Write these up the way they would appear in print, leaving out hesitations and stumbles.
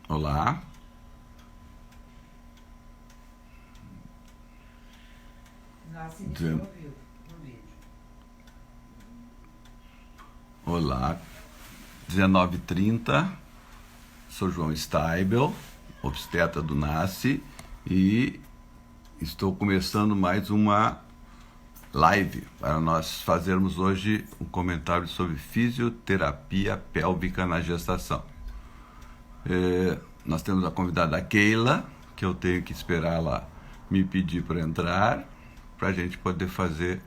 Olá. Nossa, iniciou ao vivo no vídeo. Olá. 19h30. Sou João Steibel, obstetra do NASCE, e estou começando mais uma live para nós fazermos hoje um comentário sobre fisioterapia pélvica na gestação. Nós temos a convidada Keila, que eu tenho que esperar ela me pedir para entrar, para a gente poder fazer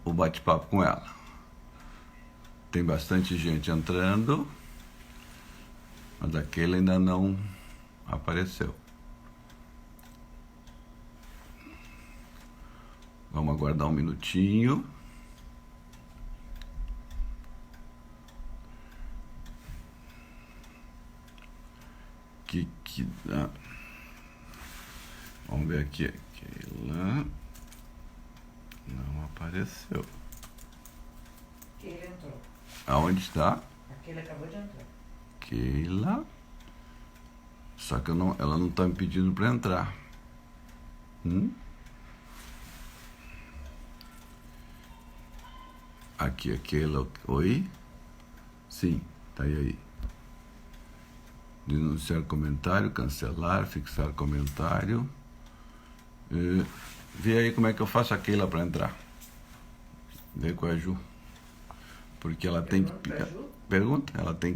o bate-papo com ela. Tem bastante gente entrando, mas a Keila ainda não apareceu. Vamos aguardar um minutinho. Vamos ver aqui. Keila não apareceu. Keila entrou. Aonde está? A Keila acabou de entrar. Keila. Só que ela não está me pedindo para entrar. Aqui a Keila. Oi? Sim, tá aí. Denunciar comentário, cancelar, fixar comentário. Vê aí como é que eu faço a Keila para entrar. Vê com a Ju. Porque ela tem que... Pergunta? Ela tem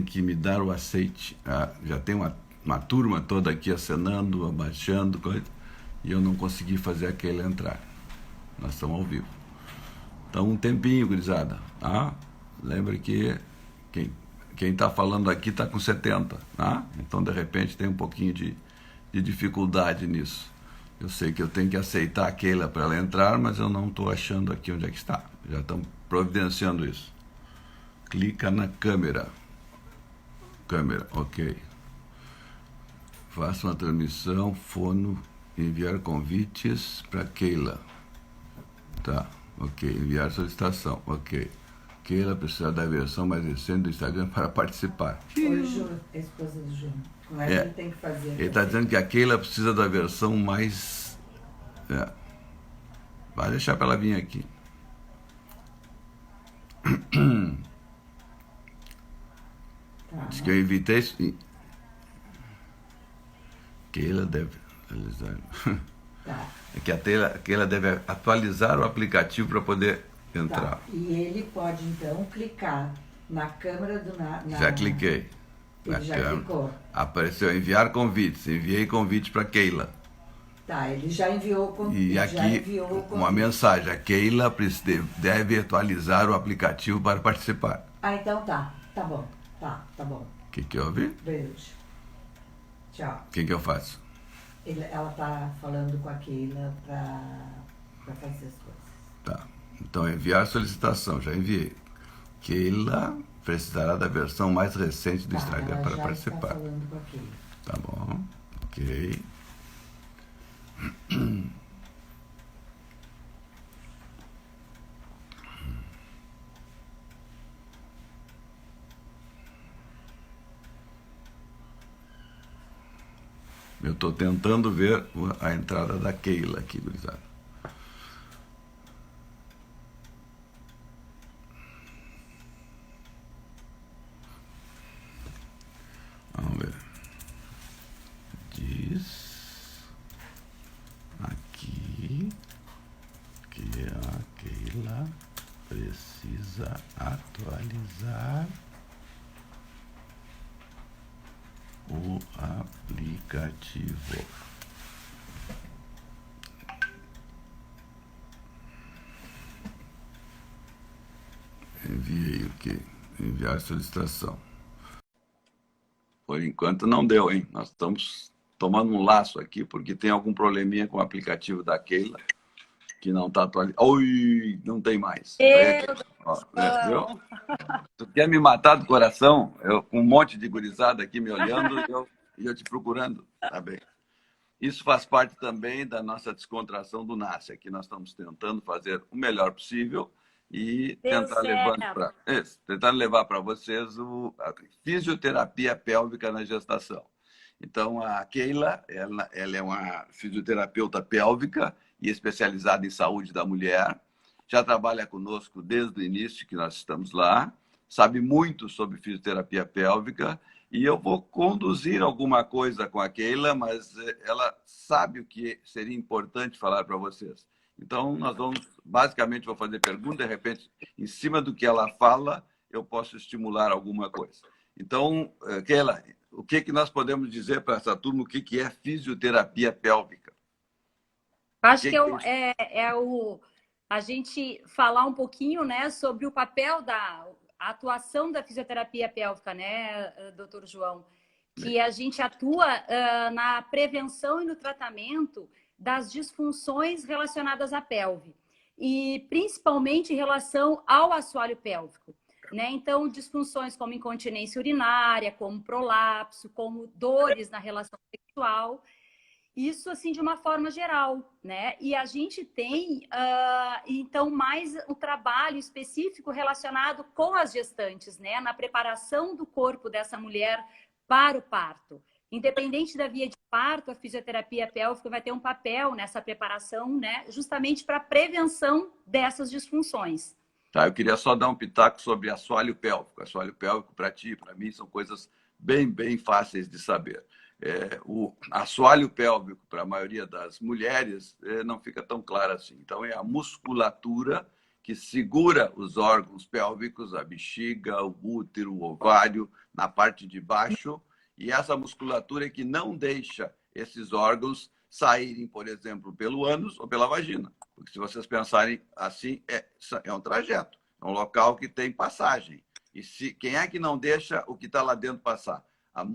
que me dar o aceite. Já tem uma turma toda aqui acenando, abaixando, coisa, e eu não consegui fazer a Keila entrar. Nós estamos ao vivo. Então, um tempinho, gurizada. Lembra que quem está falando aqui está com 70. Então, de repente, tem um pouquinho de dificuldade nisso. Eu sei que eu tenho que aceitar a Keila para ela entrar, mas eu não estou achando aqui onde é que está. Já estamos providenciando isso. Clica na câmera. Câmera, ok. Faça uma transmissão, fono, enviar convites para Keila. Tá, ok. Enviar solicitação, ok. Keila precisa da versão mais recente do Instagram para participar. Oi, Ju, esposa do João. Como é que ele tem que fazer? Ele está dizendo que a Keila precisa da versão mais... Vai deixar para ela vir aqui. Tá. Diz que eu evitei isso. Keila deve atualizar. Tá. É que a Keila deve atualizar o aplicativo para poder entrar. Tá. E ele pode, então, clicar na câmera do... Já cliquei. Ele já clicou. Apareceu enviar convites. Enviei convite para Keila. Tá, ele já enviou o convite. E aqui uma mensagem. A Keila deve atualizar o aplicativo para participar. Então tá. Tá bom. Tá bom. O que houve? Beijo. Tchau. O que eu faço? Ela tá falando com a Keila pra fazer as coisas. Tá. Então, enviar solicitação. Já enviei. Keila precisará da versão mais recente do Instagram para participar. Está falando com a Keila. Tá bom. Ok. Eu estou tentando ver a entrada da Keila aqui, gurizada. Vamos ver. Diz aqui que a Keila precisa atualizar o aplicativo. Enviei o quê? Enviar solicitação. Por enquanto não deu, hein? Nós estamos tomando um laço aqui porque tem algum probleminha com o aplicativo da Keila que não está atualizado. Oi, não tem mais. Viu? Tu quer me matar do coração? Com um monte de gurizada aqui me olhando e eu te procurando. Tá bem. Isso faz parte também da nossa descontração do NASCE. Aqui nós estamos tentando fazer o melhor possível e Deu certo. tentar levar para vocês a fisioterapia pélvica na gestação. Então, a Keila, ela é uma fisioterapeuta pélvica e especializada em saúde da mulher. Já trabalha conosco desde o início que nós estamos lá, sabe muito sobre fisioterapia pélvica e eu vou conduzir alguma coisa com a Keila, mas ela sabe o que seria importante falar para vocês. Então, nós vamos, basicamente, vou fazer pergunta, de repente, em cima do que ela fala, eu posso estimular alguma coisa. Então, Keila, o que nós podemos dizer para essa turma, o que é fisioterapia pélvica? Acho que a gente falar um pouquinho, né, sobre o papel da atuação da fisioterapia pélvica, né, doutor João? Que a gente atua na prevenção e no tratamento das disfunções relacionadas à pelve. E principalmente em relação ao assoalho pélvico. Né? Então, disfunções como incontinência urinária, como prolapso, como dores na relação sexual. Isso, assim, de uma forma geral, né? E a gente tem, então, mais um trabalho específico relacionado com as gestantes, né? Na preparação do corpo dessa mulher para o parto. Independente da via de parto, a fisioterapia pélvica vai ter um papel nessa preparação, né? Justamente para a prevenção dessas disfunções. Tá, eu queria só dar um pitaco sobre assoalho pélvico. Assoalho pélvico, para ti, para mim, são coisas bem fáceis de saber. O assoalho pélvico, para a maioria das mulheres, não fica tão claro assim. Então, é a musculatura que segura os órgãos pélvicos, a bexiga, o útero, o ovário, na parte de baixo. E essa musculatura é que não deixa esses órgãos saírem, por exemplo, pelo ânus ou pela vagina. Porque se vocês pensarem assim, é um trajeto, é um local que tem passagem. E quem é que não deixa o que está lá dentro passar?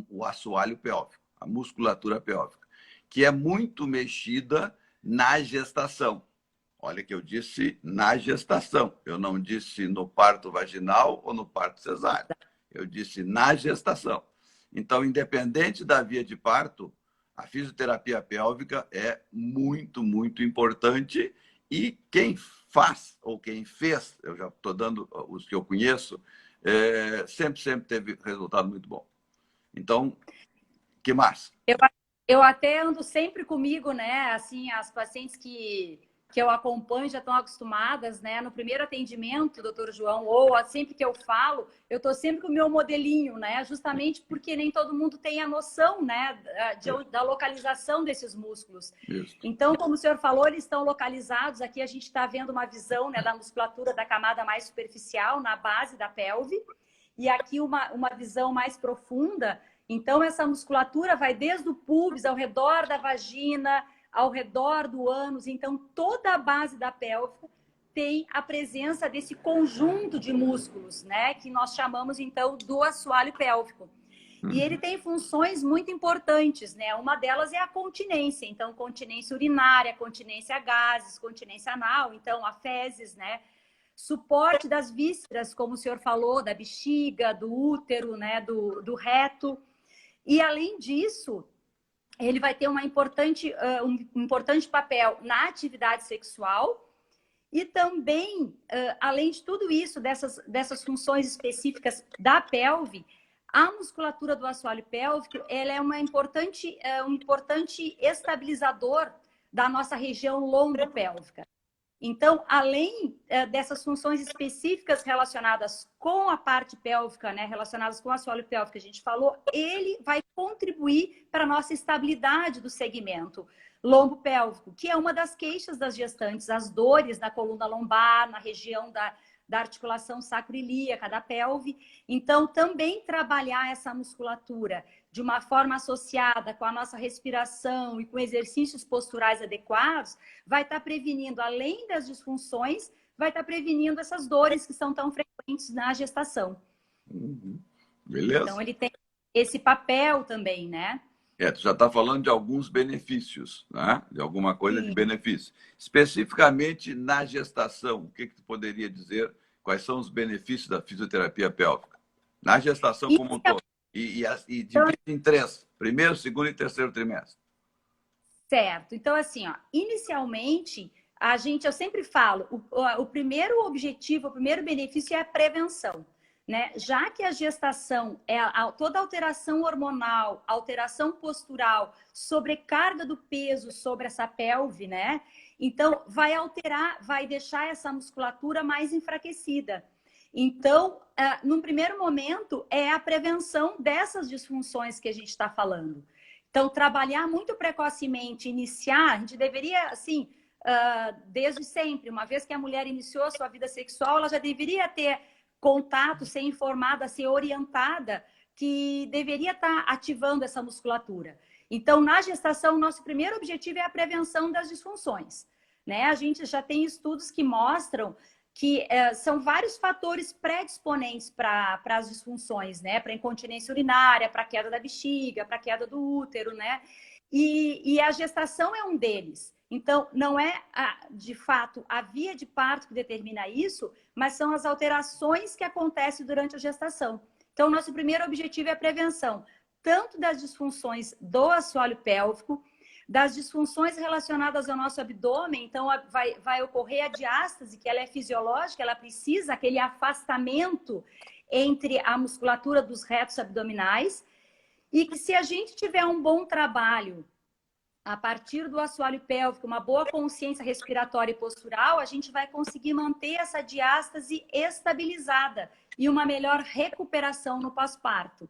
O assoalho pélvico, a musculatura pélvica, que é muito mexida na gestação. Olha que eu disse na gestação, eu não disse no parto vaginal ou no parto cesáreo. Eu disse na gestação. Então, independente da via de parto, a fisioterapia pélvica é muito importante e quem faz ou quem fez, eu já estou dando os que eu conheço, sempre teve resultado muito bom. Então, que mais? Eu até ando sempre comigo, né? Assim, as pacientes que eu acompanho já estão acostumadas, né? No primeiro atendimento, doutor João, ou sempre que eu falo, eu estou sempre com o meu modelinho, né? Justamente porque nem todo mundo tem a noção, né? Da localização desses músculos. Isso. Então, como o senhor falou, eles estão localizados. Aqui a gente está vendo uma visão, né, da musculatura da camada mais superficial, na base da pelve. E aqui uma visão mais profunda. Então, essa musculatura vai desde o púbis, ao redor da vagina, ao redor do ânus. Então, toda a base da pélvica tem a presença desse conjunto de músculos, né? Que nós chamamos, então, do assoalho pélvico. E ele tem funções muito importantes, né? Uma delas é a continência. Então, continência urinária, continência a gases, continência anal, então, a fezes, né? Suporte das vísceras, como o senhor falou, da bexiga, do útero, né? Do reto. E, além disso, ele vai ter um importante papel na atividade sexual e também, além de tudo isso, dessas funções específicas da pelve, a musculatura do assoalho pélvico ela é um importante estabilizador da nossa região lombopélvica. Então, além dessas funções específicas relacionadas com a parte pélvica, né, relacionadas com o assoalho pélvico que a gente falou, ele vai contribuir para a nossa estabilidade do segmento lombopélvico, que é uma das queixas das gestantes, as dores na coluna lombar, na região da articulação sacroiliaca, da pelve. Então, também trabalhar essa musculatura de uma forma associada com a nossa respiração e com exercícios posturais adequados, vai estar prevenindo, além das disfunções, vai estar prevenindo essas dores que são tão frequentes na gestação. Beleza. Então, ele tem esse papel também, né? Tu já está falando de alguns benefícios, né? De alguma coisa de benefício. Especificamente na gestação, o que tu poderia dizer? Quais são os benefícios da fisioterapia pélvica? Na gestação como um todo. E divide em 3. Primeiro, segundo e terceiro trimestre. Certo. Então, assim, ó, inicialmente, eu sempre falo, o primeiro objetivo, o primeiro benefício é a prevenção, né? Já que a gestação é toda alteração hormonal, alteração postural, sobrecarga do peso sobre essa pelve, né? Então, vai alterar, vai deixar essa musculatura mais enfraquecida. Então, num primeiro momento, é a prevenção dessas disfunções que a gente está falando. Então, trabalhar muito precocemente, iniciar, a gente deveria, assim, desde sempre, uma vez que a mulher iniciou a sua vida sexual, ela já deveria ter contato, ser informada, ser orientada, que deveria estar ativando essa musculatura. Então, na gestação, nosso primeiro objetivo é a prevenção das disfunções, né? A gente já tem estudos que mostram que são vários fatores predisponentes para as disfunções, né? Para incontinência urinária, para a queda da bexiga, para a queda do útero, né? E a gestação é um deles. Então, não é, de fato, a via de parto que determina isso, mas são as alterações que acontecem durante a gestação. Então, nosso primeiro objetivo é a prevenção, tanto das disfunções do assoalho pélvico, das disfunções relacionadas ao nosso abdômen. Então, vai ocorrer a diástase, que ela é fisiológica, ela precisa aquele afastamento entre a musculatura dos retos abdominais, e que se a gente tiver um bom trabalho a partir do assoalho pélvico, uma boa consciência respiratória e postural, a gente vai conseguir manter essa diástase estabilizada e uma melhor recuperação no pós-parto.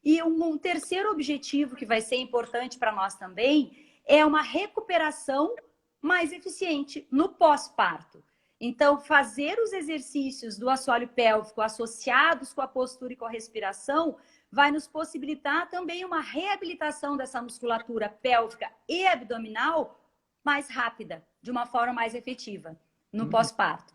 E um terceiro objetivo que vai ser importante para nós também é uma recuperação mais eficiente no pós-parto. Então, fazer os exercícios do assoalho pélvico associados com a postura e com a respiração vai nos possibilitar também uma reabilitação dessa musculatura pélvica e abdominal mais rápida, de uma forma mais efetiva no pós-parto.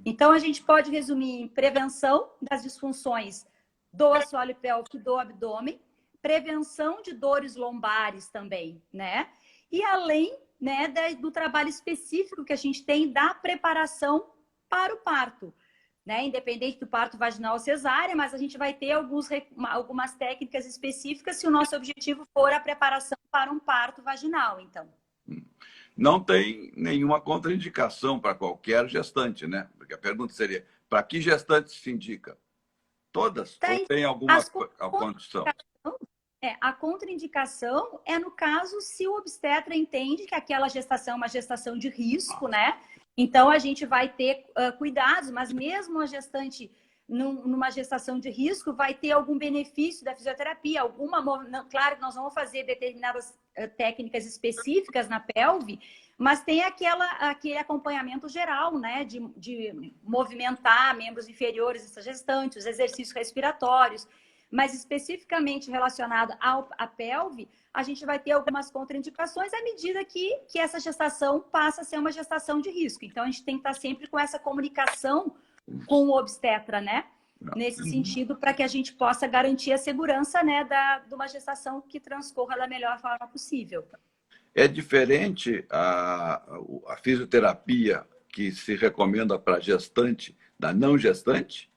Então, a gente pode resumir em prevenção das disfunções do assoalho pélvico e do abdômen, prevenção de dores lombares também, né? E além, né, do trabalho específico que a gente tem da preparação para o parto, né? Independente do parto vaginal ou cesárea, mas a gente vai ter algumas técnicas específicas se o nosso objetivo for a preparação para um parto vaginal, então. Não tem nenhuma contraindicação para qualquer gestante, né? Porque a pergunta seria, para que gestante se indica? Todas? Ou tem alguma condição? A contraindicação é no caso se o obstetra entende que aquela gestação é uma gestação de risco, né? Então, a gente vai ter cuidados, mas mesmo a gestante numa gestação de risco vai ter algum benefício da fisioterapia, claro que nós vamos fazer determinadas técnicas específicas na pelve, mas tem aquele acompanhamento geral, né, de movimentar membros inferiores dessa gestante, os exercícios respiratórios, mas especificamente relacionado à pelve, a gente vai ter algumas contraindicações à medida que essa gestação passa a ser uma gestação de risco. Então, a gente tem que estar sempre com essa comunicação com o obstetra, né? Nesse sentido, para que a gente possa garantir a segurança, né, de uma gestação que transcorra da melhor forma possível. É diferente a fisioterapia que se recomenda para gestante da não gestante?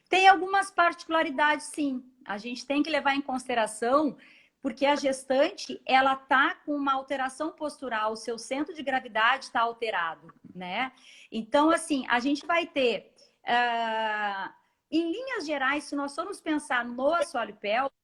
Tem algumas particularidades, sim. A gente tem que levar em consideração, porque a gestante, ela está com uma alteração postural, o seu centro de gravidade está alterado, né? Então, assim, a gente vai ter, em linhas gerais, se nós formos pensar no assoalho pélvico,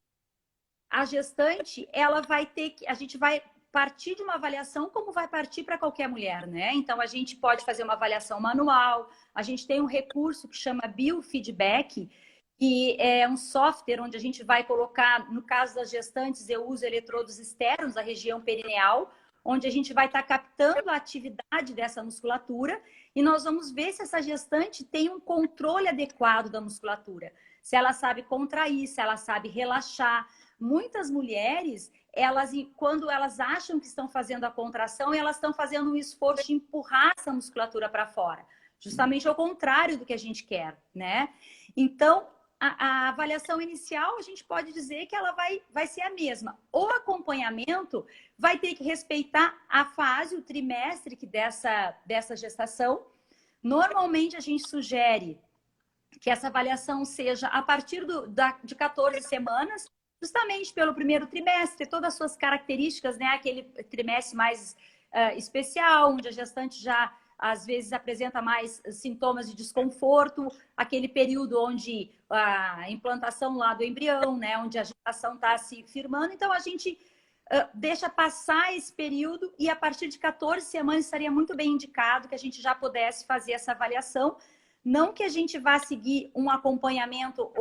a gestante, ela vai ter que, a gente vai partir de uma avaliação como vai partir para qualquer mulher, né? Então, a gente pode fazer uma avaliação manual, a gente tem um recurso que chama biofeedback, que é um software onde a gente vai colocar, no caso das gestantes, eu uso eletrodos externos da região perineal, onde a gente vai estar captando a atividade dessa musculatura e nós vamos ver se essa gestante tem um controle adequado da musculatura, se ela sabe contrair, se ela sabe relaxar. Muitas mulheres, quando elas acham que estão fazendo a contração, elas estão fazendo um esforço de empurrar essa musculatura para fora, justamente ao contrário do que a gente quer, né? Então, a avaliação inicial, a gente pode dizer que ela vai ser a mesma. O acompanhamento vai ter que respeitar a fase, o trimestre dessa gestação. Normalmente, a gente sugere que essa avaliação seja a partir de 14 semanas, justamente pelo primeiro trimestre, todas as suas características, né? Aquele trimestre mais especial, onde a gestante já, às vezes, apresenta mais sintomas de desconforto, aquele período onde a implantação lá do embrião, né, onde a gestação está se firmando. Então, a gente deixa passar esse período e, a partir de 14 semanas, estaria muito bem indicado que a gente já pudesse fazer essa avaliação. Não que a gente vá seguir um acompanhamento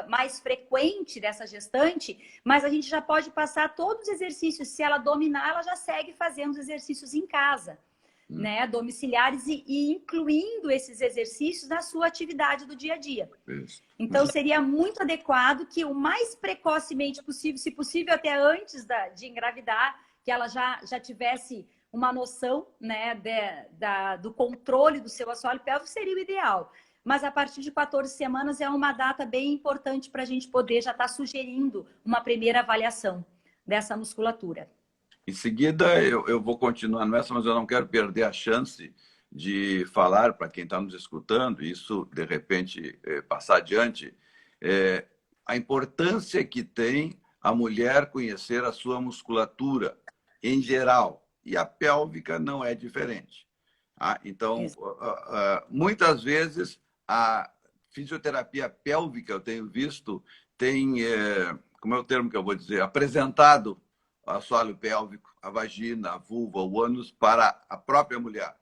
mais frequente dessa gestante, mas a gente já pode passar todos os exercícios. Se ela dominar, ela já segue fazendo os exercícios em casa, né, domiciliares, e incluindo esses exercícios na sua atividade do dia a dia. Isso. Então, seria muito adequado que o mais precocemente possível, se possível até antes de engravidar, que ela já tivesse uma noção, né, do controle do seu assoalho pélvico, seria o ideal. Mas a partir de 14 semanas é uma data bem importante para a gente poder já estar sugerindo uma primeira avaliação dessa musculatura. Em seguida, eu vou continuar nessa, mas eu não quero perder a chance de falar para quem está nos escutando, e isso, de repente, passar adiante, a importância que tem a mulher conhecer a sua musculatura em geral, e a pélvica não é diferente. Então, muitas vezes, a fisioterapia pélvica, eu tenho visto, tem, como é o termo que eu vou dizer, apresentado o assoalho pélvico, a vagina, a vulva, o ânus para a própria mulher.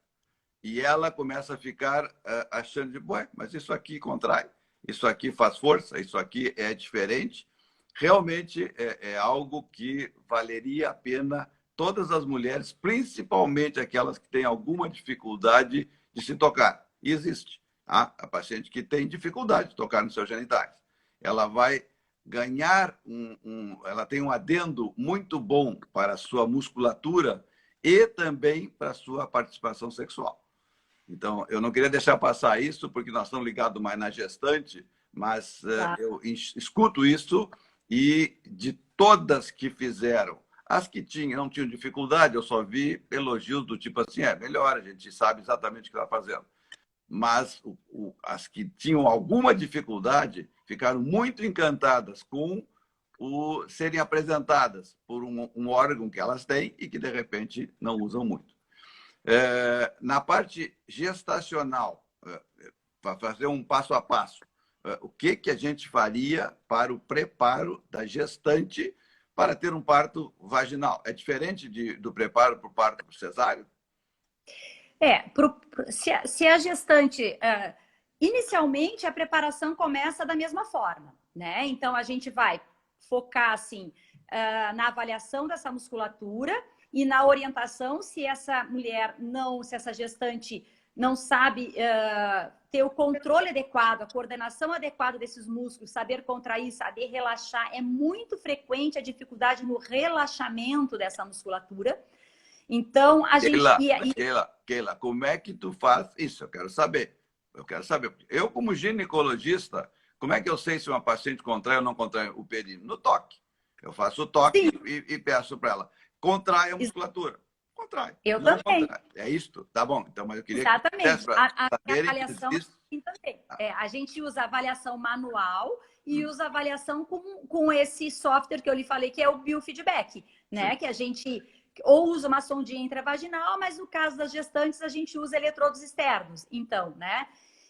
E ela começa a ficar achando de, ué, mas isso aqui contrai, isso aqui faz força, isso aqui é diferente. Realmente é algo que valeria a pena todas as mulheres, principalmente aquelas que têm alguma dificuldade de se tocar. E existe a paciente que tem dificuldade de tocar nos seus genitais. Ela vai ganhar ela tem um adendo muito bom para a sua musculatura e também para a sua participação sexual. Então, eu não queria deixar passar isso, porque nós estamos ligados mais na gestante, mas eu escuto isso, e de todas que fizeram, as que não tinham dificuldade, eu só vi elogios do tipo assim, melhor, a gente sabe exatamente o que está fazendo. Mas as que tinham alguma dificuldade ficaram muito encantadas com serem apresentadas por um órgão que elas têm e que, de repente, não usam muito. Na parte gestacional, para fazer um passo a passo, o que a gente faria para o preparo da gestante para ter um parto vaginal? É diferente do preparo para o parto cesáreo? Se a gestante... inicialmente, a preparação começa da mesma forma, né? Então, a gente vai focar, assim, na avaliação dessa musculatura e na orientação, se essa se essa gestante não sabe ter o controle adequado, a coordenação adequada desses músculos, saber contrair, saber relaxar. É muito frequente a dificuldade no relaxamento dessa musculatura. Então, a gente... Keila, como é que tu faz isso? Eu quero saber. Eu, como ginecologista, como é que eu sei se uma paciente contrai ou não contrai o períneo? No toque. Eu faço o toque e peço para ela. Contrai a musculatura. Contrai. Eu não também. Contrai. É isto? Tá bom. Então, mas eu queria exatamente. Que a avaliação assim também. A gente usa avaliação manual e usa avaliação com esse software que eu lhe falei, que é o biofeedback, né? Que a gente ou usa uma sondinha intravaginal, mas no caso das gestantes a gente usa eletrodos externos. Então, né?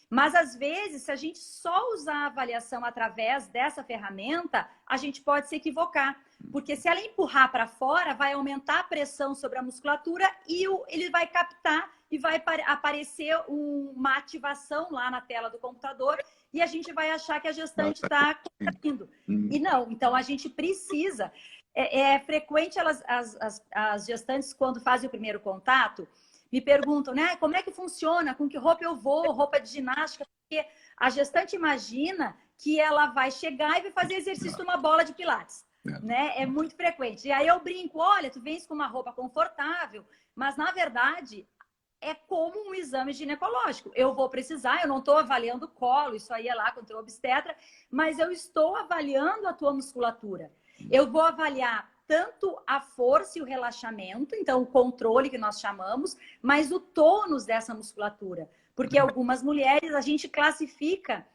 Mas, às vezes, se a gente só usar a avaliação através dessa ferramenta, a gente pode se equivocar. Porque se ela empurrar para fora, vai aumentar a pressão sobre a musculatura e ele vai captar e vai aparecer uma ativação lá na tela do computador e a gente vai achar que a gestante está contraindo. E não, então a gente precisa... É frequente as gestantes, quando fazem o primeiro contato, me perguntam, né, como é que funciona, com que roupa eu vou, roupa de ginástica, porque a gestante imagina que ela vai chegar e vai fazer exercício numa bola de pilates, né? É muito frequente. E aí eu brinco, olha, tu vens com uma roupa confortável, mas na verdade é como um exame ginecológico. Eu vou precisar, eu não estou avaliando o colo, isso aí é lá com o teu obstetra, mas eu estou avaliando a tua musculatura. Eu vou avaliar tanto a força e o relaxamento, então o controle que nós chamamos, mas o tônus dessa musculatura. Porque algumas mulheres, a gente classifica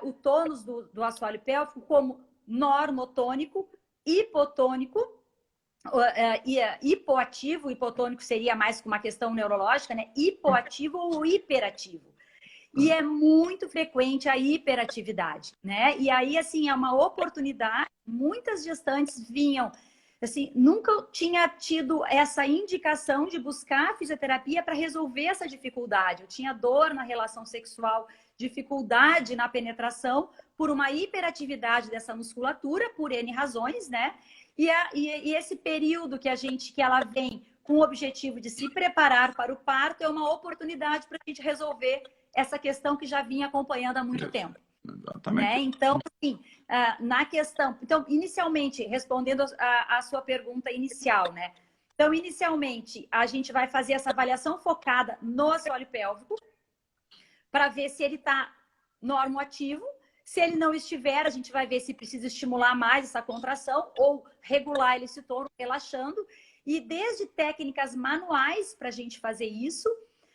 o tônus do assoalho pélvico como normotônico, hipotônico hipoativo, hipotônico seria mais uma questão neurológica, né? Hipoativo ou hiperativo. E é muito frequente a hiperatividade, né? E aí, assim, é uma oportunidade. Muitas gestantes vinham, assim, nunca tinha tido essa indicação de buscar fisioterapia para resolver essa dificuldade. Eu tinha dor na relação sexual, dificuldade na penetração, por uma hiperatividade dessa musculatura, por N razões, né? E esse período que ela vem com o objetivo de se preparar para o parto é uma oportunidade para a gente resolver essa questão que já vinha acompanhando há muito tempo. Exatamente. Né? Então, assim, na questão... Então, inicialmente, respondendo a sua pergunta inicial, né? Então, inicialmente, a gente vai fazer essa avaliação focada no assoalho pélvico para ver se ele está normoativo. Se ele não estiver, a gente vai ver se precisa estimular mais essa contração ou regular ele se torna relaxando. E desde técnicas manuais para a gente fazer isso,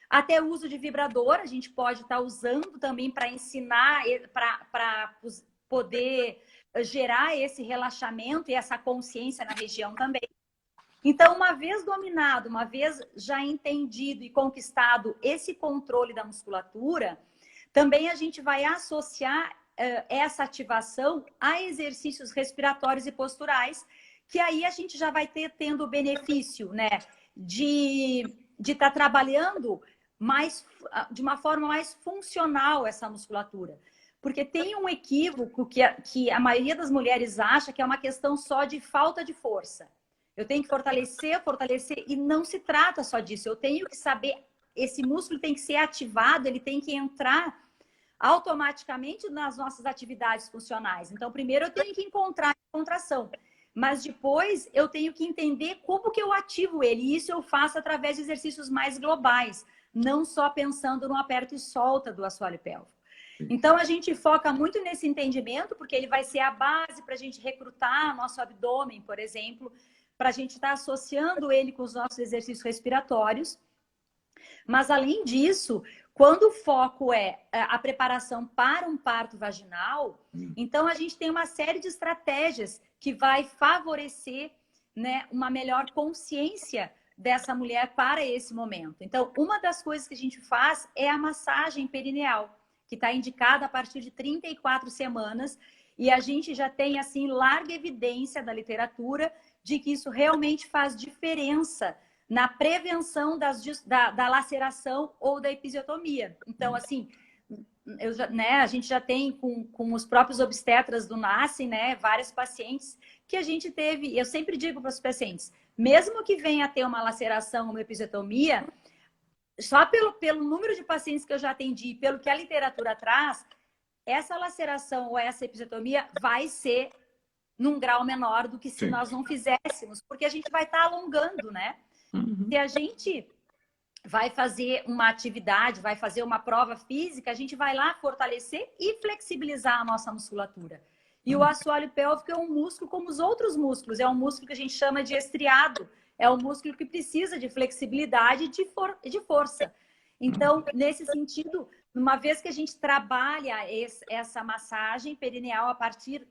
até o uso de vibrador, a gente pode estar usando também para ensinar, para poder gerar esse relaxamento e essa consciência na região também. Então, uma vez dominado, uma vez já entendido e conquistado esse controle da musculatura, também a gente vai associar essa ativação a exercícios respiratórios e posturais, que aí a gente já vai tendo o benefício, né, de estar trabalhando de uma forma mais funcional essa musculatura. Porque tem um equívoco que a maioria das mulheres acha que é uma questão só de falta de força. Eu tenho que fortalecer, e não se trata só disso. Eu tenho que saber, esse músculo tem que ser ativado, ele tem que entrar automaticamente nas nossas atividades funcionais. Então, primeiro eu tenho que encontrar a contração, mas depois eu tenho que entender como que eu ativo ele. E isso eu faço através de exercícios mais globais, não só pensando no aperto e solta do assoalho pélvico. Então, a gente foca muito nesse entendimento, porque ele vai ser a base para a gente recrutar nosso abdômen, por exemplo, para a gente estar associando ele com os nossos exercícios respiratórios. Mas, além disso, quando o foco é a preparação para um parto vaginal, então a gente tem uma série de estratégias que vai favorecer, né, uma melhor consciência dessa mulher para esse momento. Então, uma das coisas que a gente faz é a massagem perineal, que está indicada a partir de 34 semanas, e a gente já tem, assim, larga evidência da literatura de que isso realmente faz diferença na prevenção da laceração ou da episiotomia. Então, assim, a gente já tem com os próprios obstetras do NASCEN, né, vários pacientes que a gente teve, eu sempre digo para os pacientes, mesmo que venha a ter uma laceração ou uma episiotomia, só pelo número de pacientes que eu já atendi, pelo que a literatura traz, essa laceração ou essa episiotomia vai ser num grau menor do que se nós não fizéssemos, porque a gente vai estar alongando, né? Se a gente vai fazer uma atividade, vai fazer uma prova física, a gente vai lá fortalecer e flexibilizar a nossa musculatura. E o assoalho pélvico é um músculo como os outros músculos, é um músculo que a gente chama de estriado, é um músculo que precisa de flexibilidade e de força. Então, nesse sentido, uma vez que a gente trabalha essa massagem perineal a partir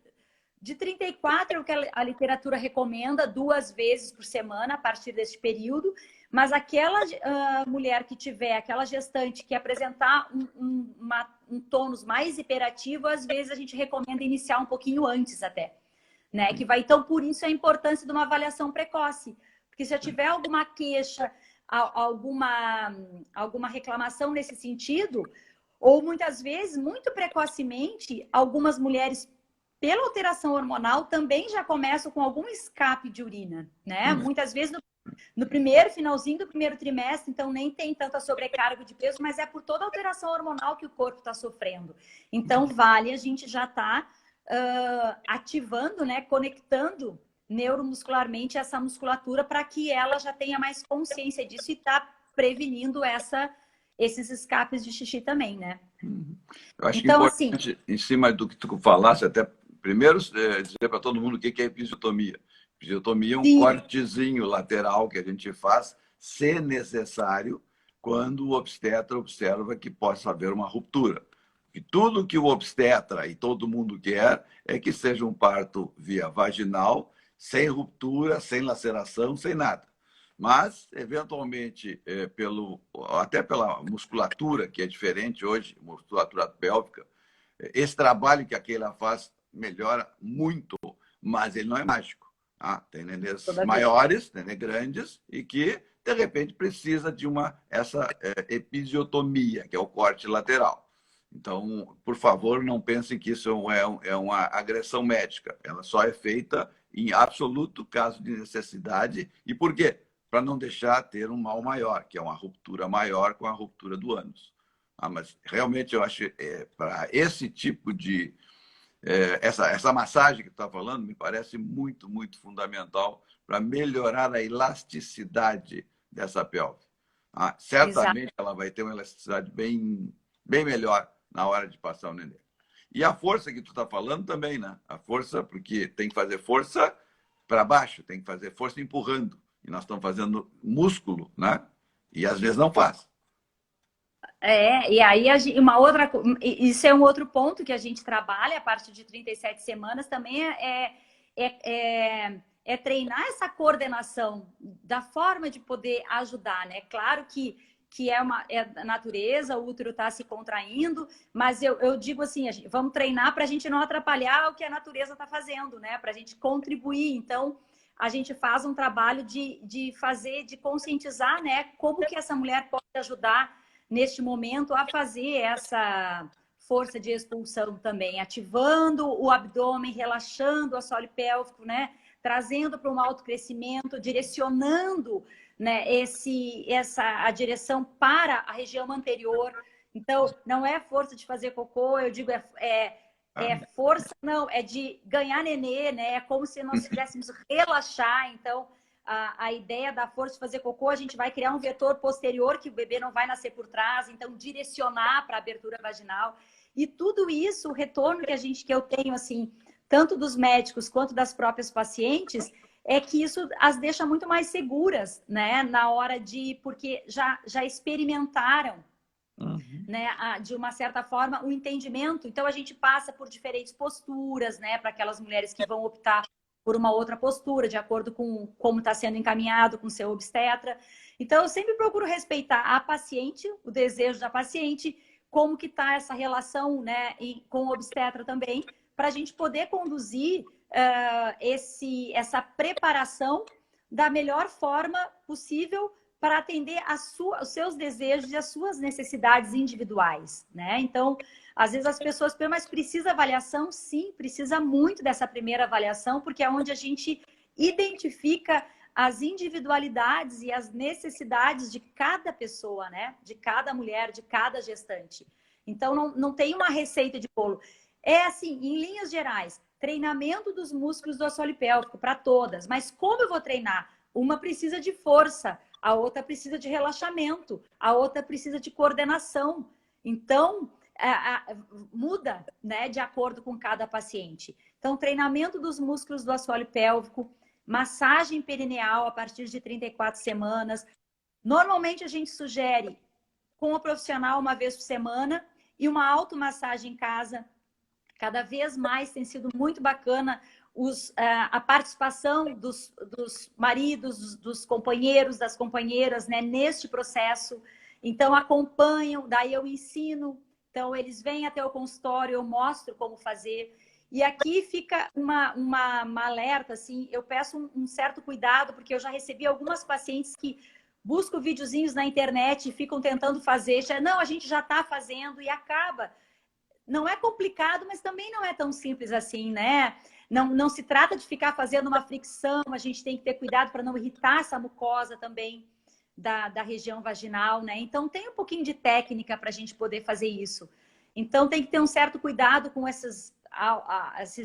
de 34, é o que a literatura recomenda, 2 vezes por semana a partir desse período, mas aquela mulher que tiver, aquela gestante que apresentar um tônus mais hiperativo, às vezes a gente recomenda iniciar um pouquinho antes até, né? Então, por isso a importância de uma avaliação precoce, porque se eu tiver alguma queixa, alguma reclamação nesse sentido, ou muitas vezes, muito precocemente, algumas mulheres, pela alteração hormonal, também já começam com algum escape de urina, né? Muitas vezes no finalzinho do primeiro trimestre, então nem tem tanta sobrecarga de peso, mas é por toda a alteração hormonal que o corpo está sofrendo. Então, vale a gente já estar ativando, né? Conectando neuromuscularmente essa musculatura para que ela já tenha mais consciência disso e tá prevenindo esses escapes de xixi também, né? Eu acho então, que é importante, assim, em cima do que tu falasse, até primeiro dizer para todo mundo o que é episiotomia. Episiotomia é um cortezinho lateral que a gente faz, se necessário, quando o obstetra observa que possa haver uma ruptura. E tudo que o obstetra e todo mundo quer é que seja um parto via vaginal sem ruptura, sem laceração, sem nada. Mas, eventualmente, até pela musculatura, que é diferente hoje, musculatura pélvica, esse trabalho que a Keila faz melhora muito, mas ele não é mágico. Tem nenês maiores, nenês grandes, e que, de repente, precisa de essa episiotomia, que é o corte lateral. Então, por favor, não pensem que isso é uma agressão médica. Ela só é feita em absoluto caso de necessidade. E por quê? Para não deixar ter um mal maior, que é uma ruptura maior com a ruptura do ânus. Mas realmente eu acho para esse tipo de... essa massagem que tu está falando me parece muito, muito fundamental para melhorar a elasticidade dessa pelve. Certamente ela vai ter uma elasticidade bem melhor na hora de passar o neném. E a força que tu está falando também, né? A força, porque tem que fazer força para baixo, tem que fazer força empurrando. E nós estamos fazendo músculo, né? E às vezes não faz. E aí isso é um outro ponto que a gente trabalha a partir de 37 semanas também é treinar essa coordenação da forma de poder ajudar, né? Claro que é a natureza, o útero está se contraindo, mas eu digo assim, vamos treinar para a gente não atrapalhar o que a natureza está fazendo, né? Para a gente contribuir. Então, a gente faz um trabalho de conscientizar, né? Como que essa mulher pode ajudar neste momento a fazer essa força de expulsão também, ativando o abdômen, relaxando o assoalho pélvico, né? Trazendo para um autocrescimento, direcionando, né, a direção para a região anterior. Então, não é força de fazer cocô, eu digo, força, não, é de ganhar nenê, né? É como se nós quiséssemos relaxar. Então, a ideia da força de fazer cocô, a gente vai criar um vetor posterior que o bebê não vai nascer por trás, então direcionar para a abertura vaginal. E tudo isso, o retorno que eu tenho, assim, tanto dos médicos quanto das próprias pacientes, é que isso as deixa muito mais seguras, né? Na hora porque já experimentaram, né? De uma certa forma, o entendimento. Então, a gente passa por diferentes posturas, né? Para aquelas mulheres que vão optar por uma outra postura, de acordo com como está sendo encaminhado com o seu obstetra. Então, eu sempre procuro respeitar a paciente, o desejo da paciente, como que está essa relação, né, com o obstetra também, para a gente poder conduzir essa preparação da melhor forma possível para atender os seus desejos e as suas necessidades individuais, né? Então, às vezes as pessoas pensam, mas precisa avaliação? Sim, precisa muito dessa primeira avaliação, porque é onde a gente identifica as individualidades e as necessidades de cada pessoa, né? De cada mulher, de cada gestante. Então, não tem uma receita de bolo. É assim, em linhas gerais, treinamento dos músculos do assoalho pélvico para todas. Mas como eu vou treinar? Uma precisa de força, a outra precisa de relaxamento, a outra precisa de coordenação. Então, muda, né, de acordo com cada paciente. Então, treinamento dos músculos do assoalho pélvico, massagem perineal a partir de 34 semanas. Normalmente, a gente sugere com o profissional uma vez por semana e uma automassagem em casa. Cada vez mais tem sido muito bacana a participação dos maridos, dos companheiros, das companheiras, né, neste processo. Então, acompanham, daí eu ensino. Então, eles vêm até o consultório, eu mostro como fazer. E aqui fica uma alerta, assim, eu peço um certo cuidado, porque eu já recebi algumas pacientes que buscam videozinhos na internet e ficam tentando fazer. Não, a gente já está fazendo e acaba. Não é complicado, mas também não é tão simples assim, né? Não se trata de ficar fazendo uma fricção, a gente tem que ter cuidado para não irritar essa mucosa também da região vaginal, né? Então, tem um pouquinho de técnica para a gente poder fazer isso. Então, tem que ter um certo cuidado com esses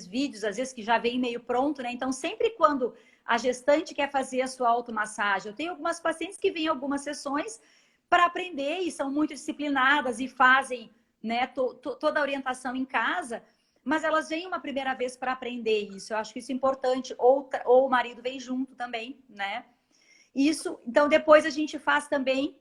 vídeos, às vezes que já vem meio pronto, né? Então, sempre quando a gestante quer fazer a sua automassagem, eu tenho algumas pacientes que vêm algumas sessões para aprender e são muito disciplinadas e fazem, né, toda a orientação em casa, mas elas vêm uma primeira vez para aprender isso. Eu acho que isso é importante, ou o marido vem junto também, né? Isso, então depois a gente faz também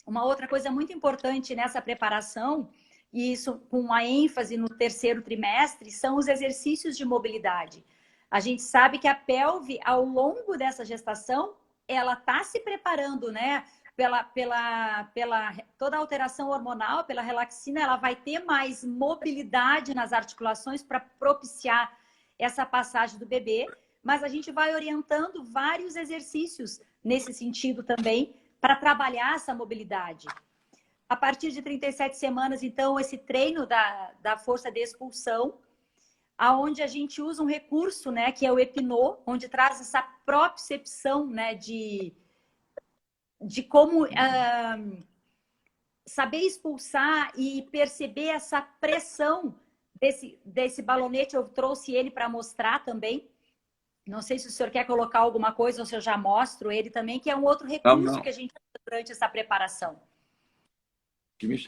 uma outra coisa muito importante nessa preparação, e isso com a ênfase no terceiro trimestre, são os exercícios de mobilidade. A gente sabe que a pelve, ao longo dessa gestação, ela está se preparando, né? Pela toda a alteração hormonal, pela relaxina, ela vai ter mais mobilidade nas articulações para propiciar essa passagem do bebê, mas a gente vai orientando vários exercícios nesse sentido também para trabalhar essa mobilidade. A partir de 37 semanas, então, esse treino da força de expulsão, aonde a gente usa um recurso, né, que é o Epinô, onde traz essa propriocepção, né, de como saber expulsar e perceber essa pressão desse balonete. Eu trouxe ele para mostrar também. Não sei se o senhor quer colocar alguma coisa ou se eu já mostro ele também, que é um outro recurso que a gente usa durante essa preparação.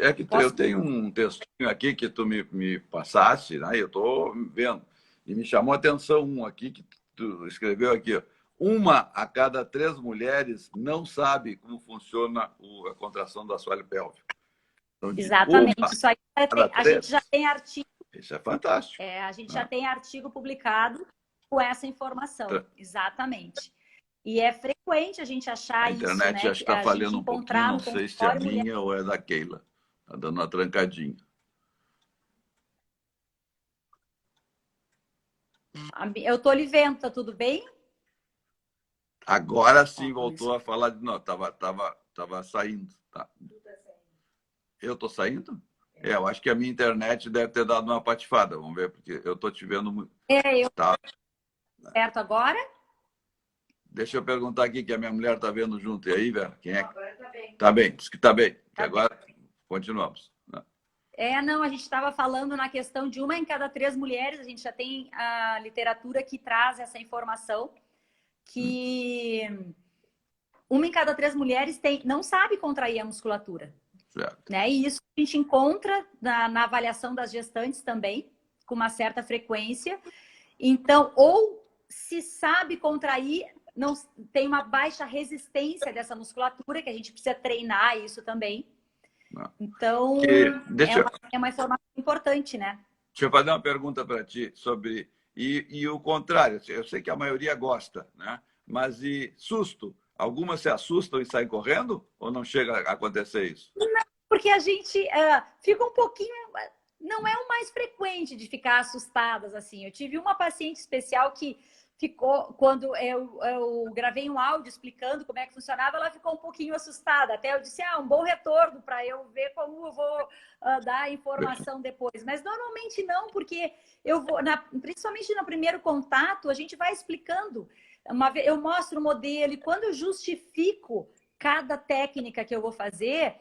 É que eu tenho um textinho aqui que tu me passaste, né? Eu estou vendo. E me chamou a atenção um aqui que tu escreveu aqui, ó. 1 a cada 3 mulheres não sabe como funciona a contração do assoalho pélvico. Então, exatamente. Isso aí a gente já tem artigo. Isso é fantástico. A gente já tem artigo publicado com essa informação. Exatamente. E é frequente a gente achar isso, né? A internet já está falhando um pouquinho, não sei se é minha ou é da Keila. Está dando uma trancadinha. Eu estou lhe vendo, tá tudo bem? Agora sim voltou a falar de... Não, estava saindo. Tá. Eu estou saindo? Eu acho que a minha internet deve ter dado uma patifada. Vamos ver, porque eu estou te vendo muito. Tá certo agora? Deixa eu perguntar aqui, que a minha mulher está vendo junto. E aí, Vera? Quem é? Agora está bem. Está bem, diz que está bem. Tá agora bem. Continuamos. Não, a gente estava falando na questão de 1 em cada 3 mulheres. A gente já tem a literatura que traz essa informação, que 1 em cada 3 mulheres não sabe contrair a musculatura. Certo. Né? E isso a gente encontra na avaliação das gestantes também, com uma certa frequência. Então, ou se sabe contrair, não tem uma baixa resistência dessa musculatura, que a gente precisa treinar isso também. Não. Então, é uma informação importante, né? Deixa eu fazer uma pergunta para ti sobre... E o contrário, eu sei que a maioria gosta, né? Mas e susto? Algumas se assustam e saem correndo? Ou não chega a acontecer isso? Não, porque a gente fica um pouquinho... Não é o mais frequente de ficar assustadas, assim. Eu tive uma paciente especial que ficou... Quando eu gravei um áudio explicando como é que funcionava, ela ficou um pouquinho assustada. Até eu disse, um bom retorno para eu ver como eu vou dar a informação depois. Mas normalmente não, porque eu vou... principalmente no primeiro contato, a gente vai explicando. Eu mostro o modelo e quando eu justifico cada técnica que eu vou fazer,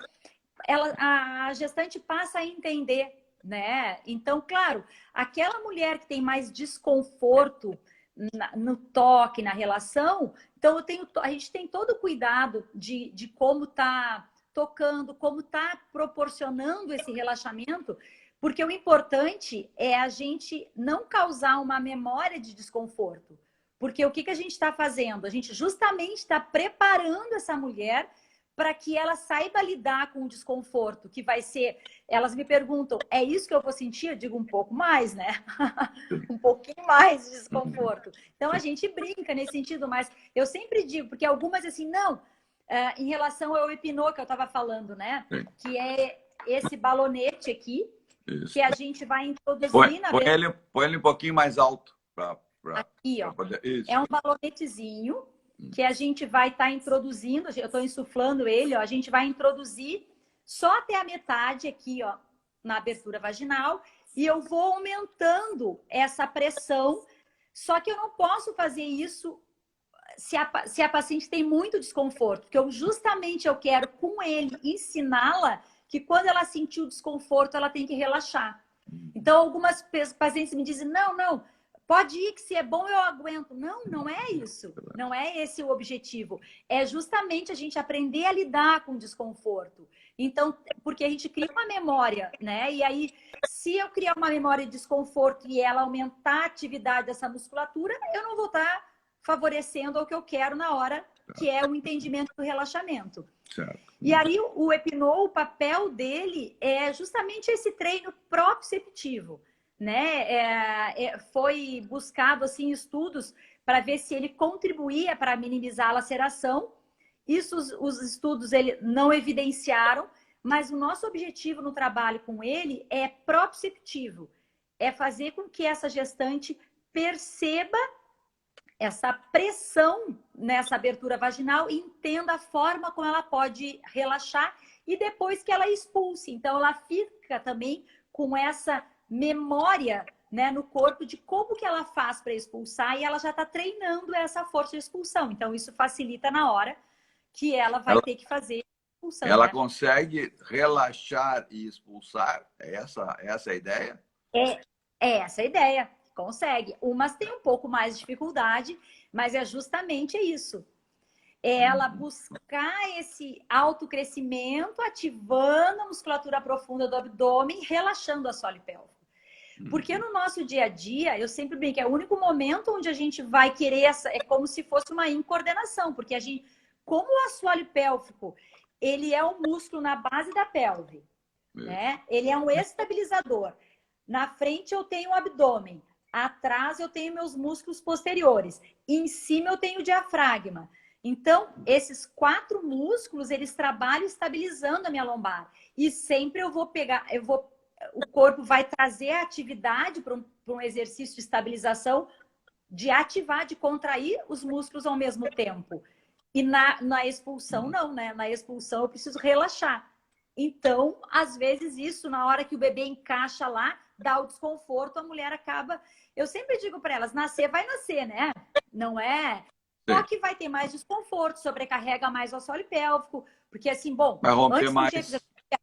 a gestante passa a entender, né? Então, claro, aquela mulher que tem mais desconforto no toque, na relação, então a gente tem todo o cuidado de como tá tocando, como tá proporcionando esse relaxamento, porque o importante é a gente não causar uma memória de desconforto. Porque o que a gente está fazendo? A gente justamente está preparando essa mulher para que ela saiba lidar com o desconforto, que vai ser... Elas me perguntam, é isso que eu vou sentir? Eu digo um pouco mais, né? Um pouquinho mais de desconforto. Então, a gente brinca nesse sentido, mas eu sempre digo, porque algumas assim, não, em relação ao Epinô que eu estava falando, né? Que é esse balonete aqui, isso, que a gente vai introduzir... Põe ele um pouquinho mais alto para... Aqui, ó. É um balonetezinho que a gente vai estar introduzindo. Eu estou insuflando ele, ó. A gente vai introduzir só até a metade aqui, ó, na abertura vaginal. E eu vou aumentando essa pressão. Só que eu não posso fazer isso se a paciente tem muito desconforto. Porque eu quero, com ele, ensiná-la que quando ela sentir o desconforto, ela tem que relaxar. Então, algumas pacientes me dizem, não, pode ir que se é bom eu aguento. Não, não é isso. Não é esse o objetivo. É justamente a gente aprender a lidar com o desconforto. Então, porque a gente cria uma memória, né? E aí, se eu criar uma memória de desconforto e ela aumentar a atividade dessa musculatura, eu não vou estar favorecendo o que eu quero na hora, que é o entendimento do relaxamento. Certo. E aí, o Epinô, o papel dele é justamente esse treino proprioceptivo. né? Foi buscado assim estudos para ver se ele contribuía para minimizar a laceração. Isso os estudos ele não evidenciaram, mas o nosso objetivo no trabalho com ele é proprioceptivo, é fazer com que essa gestante perceba essa pressão nessa abertura vaginal e entenda a forma como ela pode relaxar e depois que ela expulse. Então, ela fica também com essa memória, né, no corpo de como que ela faz para expulsar e ela já está treinando essa força de expulsão. Então, isso facilita na hora que ela vai ter que fazer a expulsão. Ela né? consegue relaxar e expulsar? Essa é a ideia? É essa a ideia. Consegue. Umas têm um pouco mais de dificuldade, mas é justamente isso. É ela buscar esse autocrescimento, ativando a musculatura profunda do abdômen, relaxando a assoalho pélvico. Porque no nosso dia a dia, eu sempre brinco, é o único momento onde a gente vai querer, é como se fosse uma incoordenação, porque a gente, como o assoalho pélvico, ele é um músculo na base da pelve, né? Ele é um estabilizador. Na frente eu tenho o abdômen. Atrás eu tenho meus músculos posteriores. Em cima eu tenho o diafragma. Então, esses 4 músculos, eles trabalham estabilizando a minha lombar. E sempre eu vou pegar, o corpo vai trazer a atividade para um exercício de estabilização, de ativar, de contrair os músculos ao mesmo tempo. E na expulsão, não, né? Na expulsão eu preciso relaxar. Então, às vezes, isso, na hora que o bebê encaixa lá, dá o desconforto, a mulher acaba... Eu sempre digo para elas, nascer vai nascer, né? Não é? Só que vai ter mais desconforto, sobrecarrega mais o assoalho pélvico, porque assim, bom, vai romper antes mais. do dia que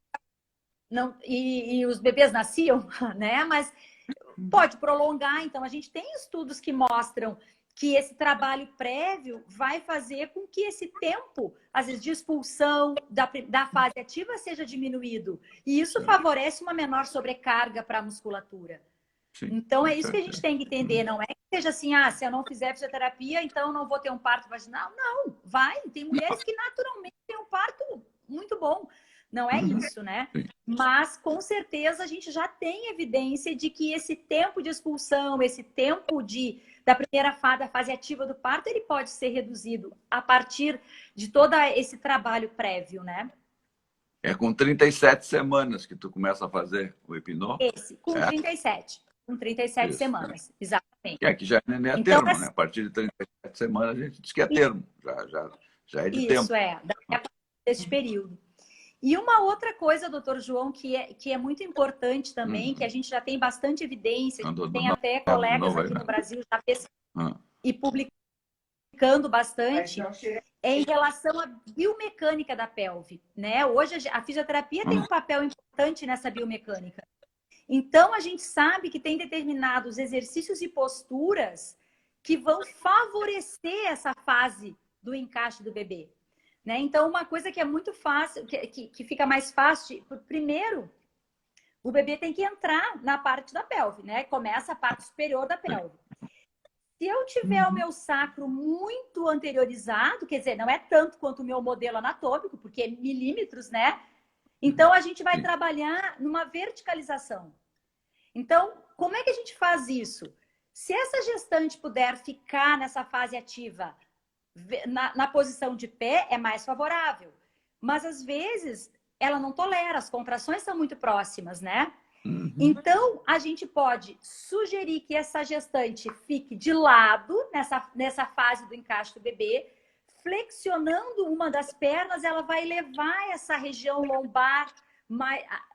não, e os bebês nasciam, né? Mas pode prolongar, então a gente tem estudos que mostram que esse trabalho prévio vai fazer com que esse tempo, às vezes, de expulsão da fase ativa seja diminuído. E isso favorece uma menor sobrecarga para a musculatura. Sim, então, é isso que a gente tem que entender. Não é que seja assim, se eu não fizer fisioterapia, então não vou ter um parto vaginal. Não, vai. Tem mulheres que naturalmente têm um parto muito bom. Não é isso, né? Mas, com certeza, a gente já tem evidência de que esse tempo de expulsão, esse tempo da primeira fase, da fase ativa do parto, ele pode ser reduzido a partir de todo esse trabalho prévio, né? É com 37 semanas que tu começa a fazer o hipnó? Com 37. Com 37 Isso. semanas, exatamente. Que já nem é então, termo, né? A partir de 37 semanas a gente diz que é termo. Já é de tempo. Isso, daqui a desse período. E uma outra coisa, doutor João, que é muito importante também, que a gente já tem bastante evidência, tem até colegas aqui no Brasil já pesquisando e publicando bastante, é em relação à biomecânica da pelve, né? Hoje a fisioterapia tem um papel importante nessa biomecânica. Então, a gente sabe que tem determinados exercícios e posturas que vão favorecer essa fase do encaixe do bebê. Né? Então, uma coisa que é muito fácil, que fica mais fácil, primeiro, o bebê tem que entrar na parte da pelve, né? Começa a parte superior da pelve. Se eu tiver o meu sacro muito anteriorizado, quer dizer, não é tanto quanto o meu modelo anatômico, porque é milímetros, né? Então, a gente vai trabalhar numa verticalização. Então, como é que a gente faz isso? Se essa gestante puder ficar nessa fase ativa na posição de pé, é mais favorável. Mas, às vezes, ela não tolera, as contrações são muito próximas, né? Então, a gente pode sugerir que essa gestante fique de lado, nessa fase do encaixe do bebê, flexionando uma das pernas, ela vai levar essa região lombar,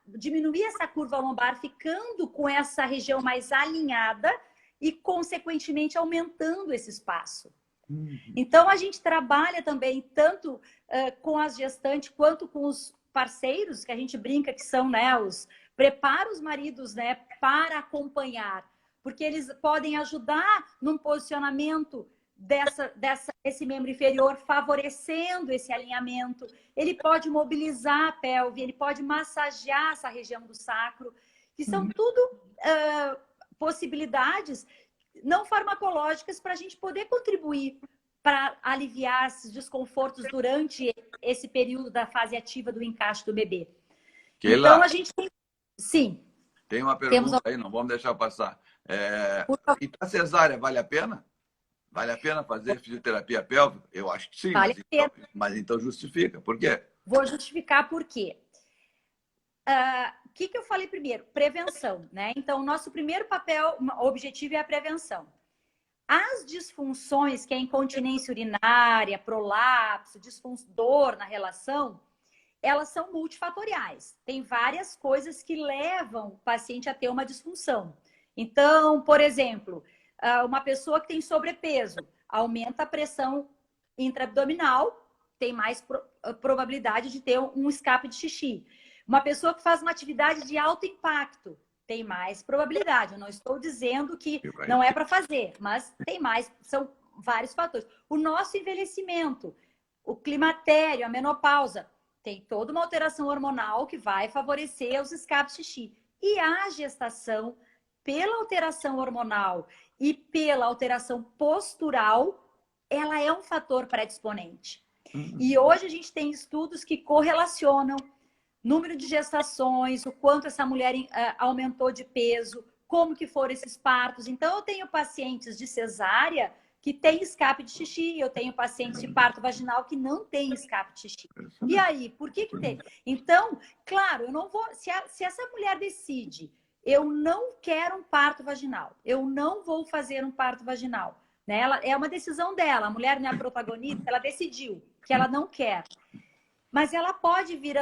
diminuir essa curva lombar, ficando com essa região mais alinhada e, consequentemente, aumentando esse espaço. Então, a gente trabalha também tanto com as gestantes quanto com os parceiros, que a gente brinca que são, né, prepara os maridos, né, para acompanhar, porque eles podem ajudar num posicionamento desse membro inferior, favorecendo esse alinhamento. Ele pode mobilizar a pelve, ele pode massagear essa região do sacro, que são tudo possibilidades não farmacológicas para a gente poder contribuir para aliviar esses desconfortos durante esse período da fase ativa do encaixe do bebê. Então, a gente tem... Sim. Tem uma Temos... pergunta aí, não vamos deixar passar. E a cesárea vale a pena? Vale a pena fazer fisioterapia pélvica? Eu acho que sim, Vale a pena. mas então justifica. Por quê? Vou justificar por quê. O que eu falei primeiro? Prevenção, né? Então, o nosso primeiro papel, objetivo é a prevenção. As disfunções, que é incontinência urinária, prolapso, dor na relação, elas são multifatoriais. Tem várias coisas que levam o paciente a ter uma disfunção. Então, por exemplo, uma pessoa que tem sobrepeso, aumenta a pressão intraabdominal, tem mais probabilidade de ter um escape de xixi. Uma pessoa que faz uma atividade de alto impacto, tem mais probabilidade. Eu não estou dizendo que não é para fazer, mas tem mais, são vários fatores. O nosso envelhecimento, o climatério, a menopausa, tem toda uma alteração hormonal que vai favorecer os escapes de xixi. E a gestação, pela alteração hormonal e pela alteração postural, ela é um fator predisponente. E hoje a gente tem estudos que correlacionam número de gestações, o quanto essa mulher aumentou de peso, como que foram esses partos. Então, eu tenho pacientes de cesárea que tem escape de xixi, eu tenho pacientes de parto vaginal que não tem escape de xixi. E aí, por que tem? Então, claro, eu não vou... Se essa mulher decide, eu não quero um parto vaginal, eu não vou fazer um parto vaginal, né? É uma decisão dela, a mulher não é a protagonista, ela decidiu que ela não quer. Mas ela pode vir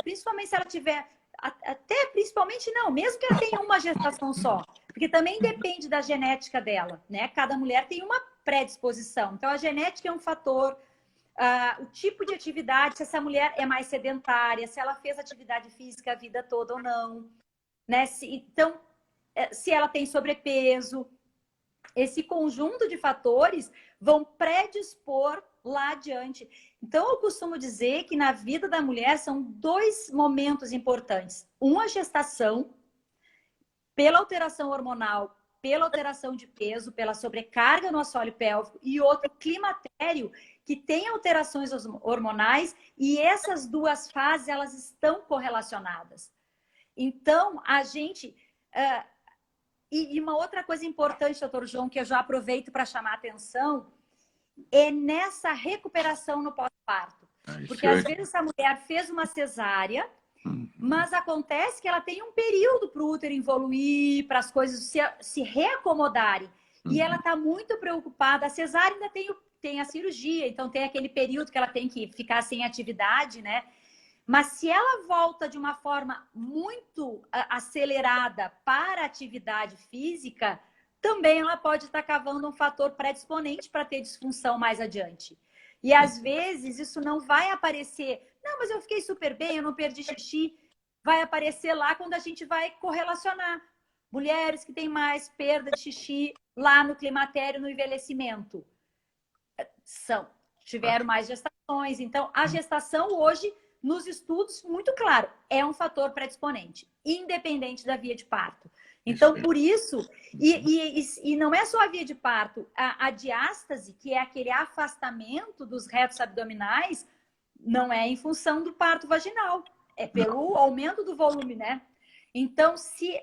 principalmente se ela tiver, principalmente não, mesmo que ela tenha uma gestação só, porque também depende da genética dela, né? Cada mulher tem uma predisposição, então a genética é um fator, o tipo de atividade, se essa mulher é mais sedentária, se ela fez atividade física a vida toda ou não, né? Então, se ela tem sobrepeso, esse conjunto de fatores vão predispor lá adiante. Então, eu costumo dizer que na vida da mulher são dois momentos importantes. Um, a gestação, pela alteração hormonal, pela alteração de peso, pela sobrecarga no assoalho pélvico, e outro, climatério, que tem alterações hormonais, e essas duas fases, elas estão correlacionadas. Então, a gente... E uma outra coisa importante, doutor João, que eu já aproveito para chamar a atenção, é nessa recuperação no pós-parto. Porque às vezes essa mulher fez uma cesárea, mas acontece que ela tem um período para o útero evoluir, para as coisas se reacomodarem. E ela está muito preocupada. A cesárea ainda tem a cirurgia, então tem aquele período que ela tem que ficar sem atividade, né? Mas se ela volta de uma forma muito acelerada para a atividade física, também ela pode estar cavando um fator predisponente para ter disfunção mais adiante. E às vezes isso não vai aparecer. Não, mas eu fiquei super bem, eu não perdi xixi. Vai aparecer lá quando a gente vai correlacionar. Mulheres que têm mais perda de xixi lá no climatério, no envelhecimento. Tiveram mais gestações. Então, a gestação hoje, nos estudos, muito claro, é um fator predisponente, independente da via de parto. Então, por isso, e não é só a via de parto, a diástase, que é aquele afastamento dos retos abdominais, não é em função do parto vaginal, é pelo aumento do volume, né? Então, se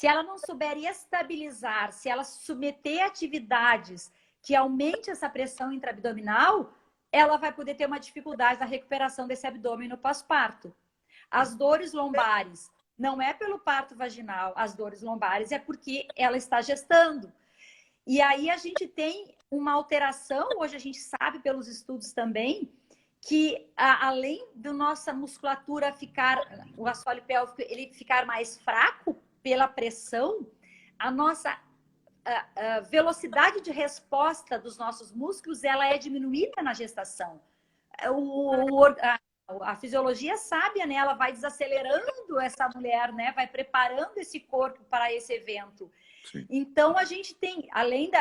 ela não souber estabilizar, se ela submeter atividades que aumente essa pressão intraabdominal, ela vai poder ter uma dificuldade na recuperação desse abdômen no pós-parto. As dores lombares, não é pelo parto vaginal, as dores lombares é porque ela está gestando. E aí a gente tem uma alteração, hoje a gente sabe pelos estudos também, que além da nossa musculatura ficar, o assoalho pélvico, ele ficar mais fraco pela pressão, a nossa velocidade de resposta dos nossos músculos, ela é diminuída na gestação. A fisiologia sábia, né? Ela vai desacelerando essa mulher, né? Vai preparando esse corpo para esse evento. Sim. Então, a gente tem, além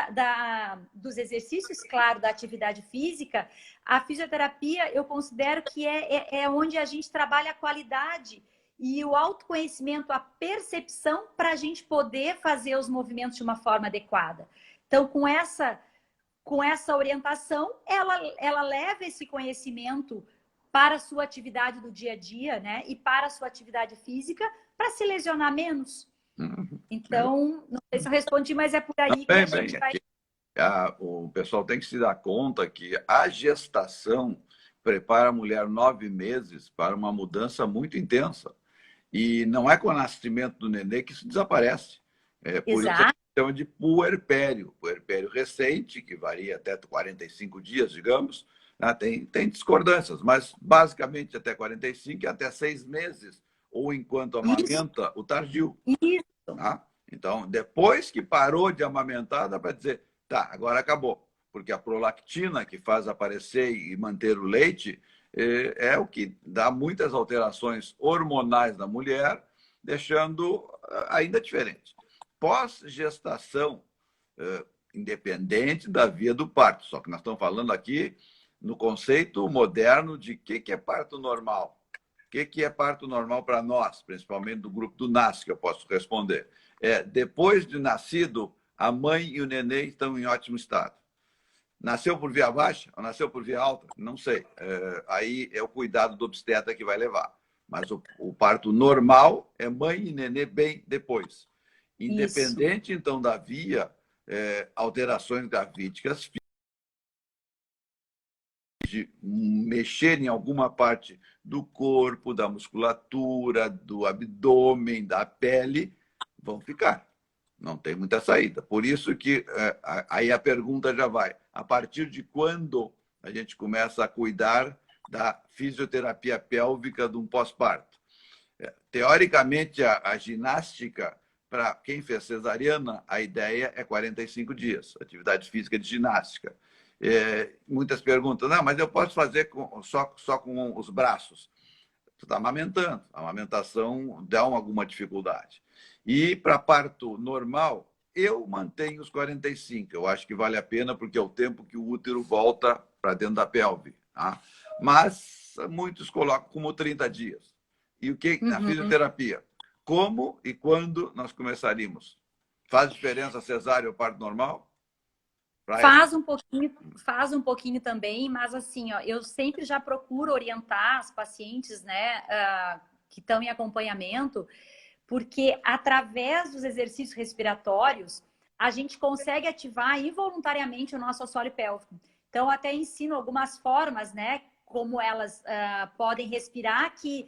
dos exercícios, claro, da atividade física, a fisioterapia, eu considero que é onde a gente trabalha a qualidade e o autoconhecimento, a percepção para a gente poder fazer os movimentos de uma forma adequada. Então, com essa orientação, ela leva esse conhecimento para a sua atividade do dia a dia, né? E para a sua atividade física, se lesionar menos. Uhum. Então, não sei se eu respondi, mas é por aí que Bem, a gente vai... o pessoal tem que se dar conta que a gestação prepara a mulher 9 meses para uma mudança muito intensa. E não é com o nascimento do nenê que isso desaparece. Por isso a gente chama de puerpério. Puerpério recente, que varia até 45 dias, digamos. Né? Tem discordâncias, mas basicamente até 45 e até 6 meses, ou enquanto amamenta o tardio. Isso. Tá? Então, depois que parou de amamentar, dá para dizer, tá, agora acabou. Porque a prolactina, que faz aparecer e manter o leite, é o que dá muitas alterações hormonais na mulher, deixando ainda diferente. Pós-gestação, independente da via do parto, só que nós estamos falando aqui no conceito moderno de o que é parto normal. O que é parto normal para nós, principalmente do grupo do NAS, que eu posso responder. Depois de nascido, a mãe e o neném estão em ótimo estado. Nasceu por via baixa ou nasceu por via alta? Não sei. Aí é o cuidado do obstetra que vai levar. Mas o parto normal é mãe e nenê bem depois. Independente, então, da via, alterações gravídicas, de mexer em alguma parte do corpo, da musculatura, do abdômen, da pele, vão ficar. Não tem muita saída. Por isso que aí a pergunta já vai. A partir de quando a gente começa a cuidar da fisioterapia pélvica de um pós-parto? Teoricamente, a ginástica, para quem fez cesariana, a ideia é 45 dias, atividade física de ginástica. Muitas perguntam, não, mas eu posso fazer só com os braços. Você está amamentando, a amamentação dá alguma dificuldade. E para parto normal, eu mantenho os 45. Eu acho que vale a pena, porque é o tempo que o útero volta para dentro da pelve. Tá? Mas muitos colocam como 30 dias. E o que na fisioterapia? Como e quando nós começaríamos? Faz diferença cesárea ou parto normal? Faz um pouquinho também, mas assim, ó, eu sempre já procuro orientar as pacientes, né, que estão em acompanhamento, porque através dos exercícios respiratórios, a gente consegue ativar involuntariamente o nosso assoalho pélvico. Então, até ensino algumas formas, né, como elas podem respirar, que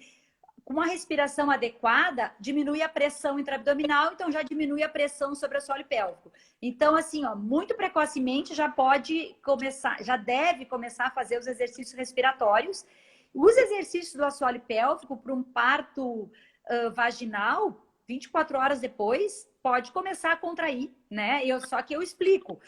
com uma respiração adequada, diminui a pressão intraabdominal, então já diminui a pressão sobre o assoalho pélvico. Então, assim, ó, muito precocemente já pode começar, já deve começar a fazer os exercícios respiratórios. Os exercícios do assoalho pélvico para um parto vaginal, 24 horas depois, pode começar a contrair, né? Só que eu explico.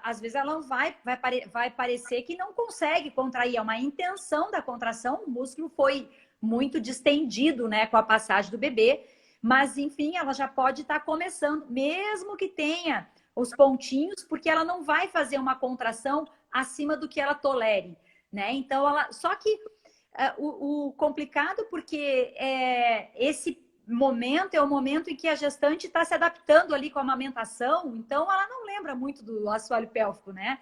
Às vezes ela vai parecer que não consegue contrair, é uma intenção da contração, o músculo foi muito distendido, né, com a passagem do bebê, mas enfim, ela já pode estar começando, mesmo que tenha os pontinhos, porque ela não vai fazer uma contração acima do que ela tolere, né? Então, só que o complicado, porque esse momento é o momento em que a gestante está se adaptando ali com a amamentação, então ela não lembra muito do assoalho pélvico, né?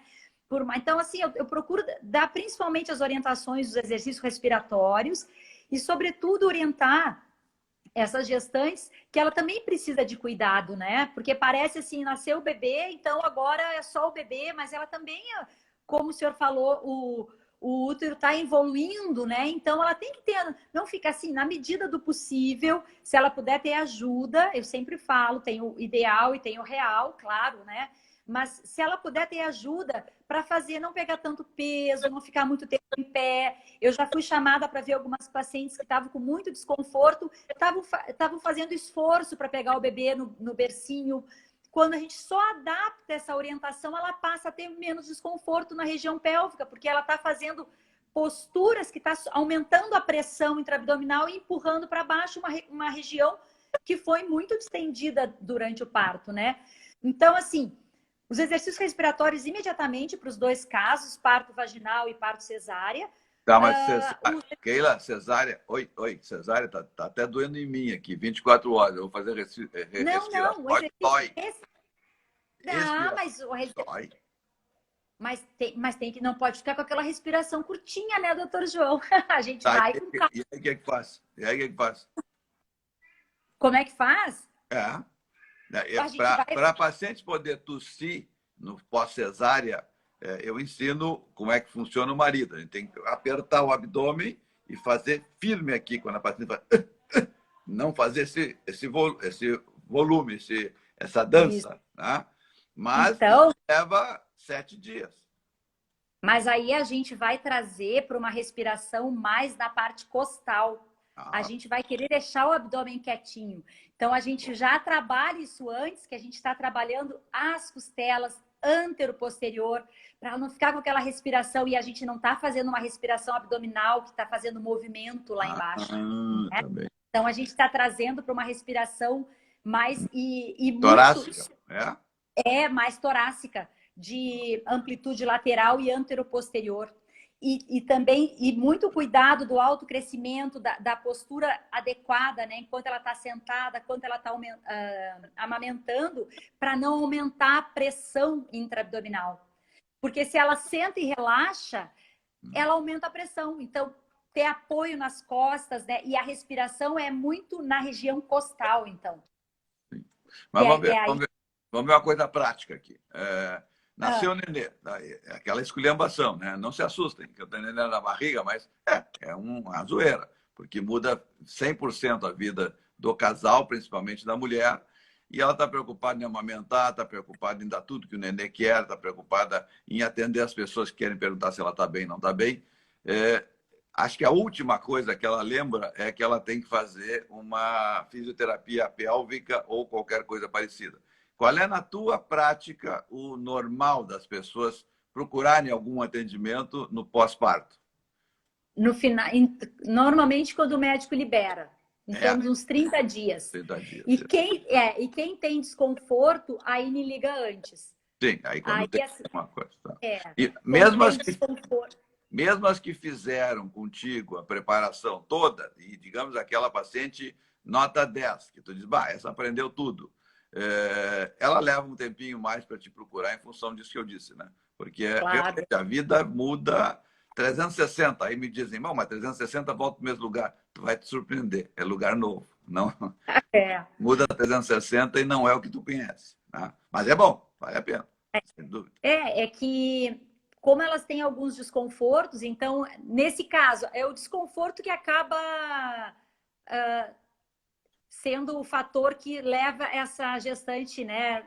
Então, assim, eu procuro dar principalmente as orientações dos exercícios respiratórios e, sobretudo, orientar essas gestantes que ela também precisa de cuidado, né? Porque parece assim, nasceu o bebê, então agora é só o bebê, mas ela também, como o senhor falou, o útero está evoluindo, né? Então ela tem que ter, não fica assim, na medida do possível, se ela puder ter ajuda, eu sempre falo, tem o ideal e tem o real, claro, né? Mas se ela puder ter ajuda para fazer, não pegar tanto peso, não ficar muito tempo em pé. Eu já fui chamada para ver algumas pacientes que estavam com muito desconforto, estavam fazendo esforço para pegar o bebê no bercinho. Quando a gente só adapta essa orientação, ela passa a ter menos desconforto na região pélvica, porque ela está fazendo posturas que está aumentando a pressão intraabdominal e empurrando para baixo uma região que foi muito distendida durante o parto, né? Então, assim, os exercícios respiratórios imediatamente para os dois casos, parto vaginal e parto cesárea. Tá, mas Keila, cesárea, oi, cesárea tá até doendo em mim aqui, 24 horas, eu vou fazer respiração. Dói. Mas tem que, não pode ficar com aquela respiração curtinha, né, doutor João? A gente tá, vai com calma. E aí o que é que faz? Como é que faz? A gente vai... Para a paciente poder tossir no pós-cesárea, eu ensino como é que funciona o marido. A gente tem que apertar o abdômen e fazer firme aqui, quando a paciente faz... Não fazer esse volume, essa dança. Tá? Mas então, leva 7 dias. Mas aí a gente vai trazer para uma respiração mais na parte costal. A gente vai querer deixar o abdômen quietinho. Então, a gente já trabalha isso antes, que a gente está trabalhando as costelas, antero-posterior, para não ficar com aquela respiração e a gente não está fazendo uma respiração abdominal que está fazendo movimento lá embaixo. Né? Tá bem. Então, a gente está trazendo para uma respiração mais... Torácica, mais torácica, de amplitude lateral e antero-posterior. E também, muito cuidado do autocrescimento, da postura adequada, né? Enquanto ela está sentada, quando ela está amamentando, para não aumentar a pressão intraabdominal. Porque se ela senta e relaxa, ela aumenta a pressão. Então, ter apoio nas costas, né? E a respiração é muito na região costal, então. Sim. Mas vamos ver uma coisa prática aqui. Nasceu o nenê, aquela esculhambação, né? Não se assustem, que eu tenho nenê na barriga, mas é uma zoeira, porque muda 100% a vida do casal, principalmente da mulher, e ela está preocupada em amamentar, está preocupada em dar tudo que o nenê quer, está preocupada em atender as pessoas que querem perguntar se ela está bem ou não está bem. Acho que a última coisa que ela lembra é que ela tem que fazer uma fisioterapia pélvica ou qualquer coisa parecida. Qual é, na tua prática, o normal das pessoas procurarem algum atendimento no pós-parto? No final, normalmente, quando o médico libera. Então, uns 30 dias. 30 dias. E quem tem desconforto, aí me liga antes. Sim, aí quando tem alguma coisa. Tá. E mesmo as que fizeram contigo a preparação toda, e digamos aquela paciente nota 10, que tu diz, essa aprendeu tudo. Ela leva um tempinho mais para te procurar em função disso que eu disse, né? Porque realmente a vida muda 360. Aí me dizem, mas 360 volta para o mesmo lugar. Tu vai te surpreender, é lugar novo. Não, muda 360 e não é o que tu conhece. Tá? Mas é bom, vale a pena, sem dúvida. É que, como elas têm alguns desconfortos, então, nesse caso, é o desconforto que acaba... sendo o fator que leva essa gestante, né,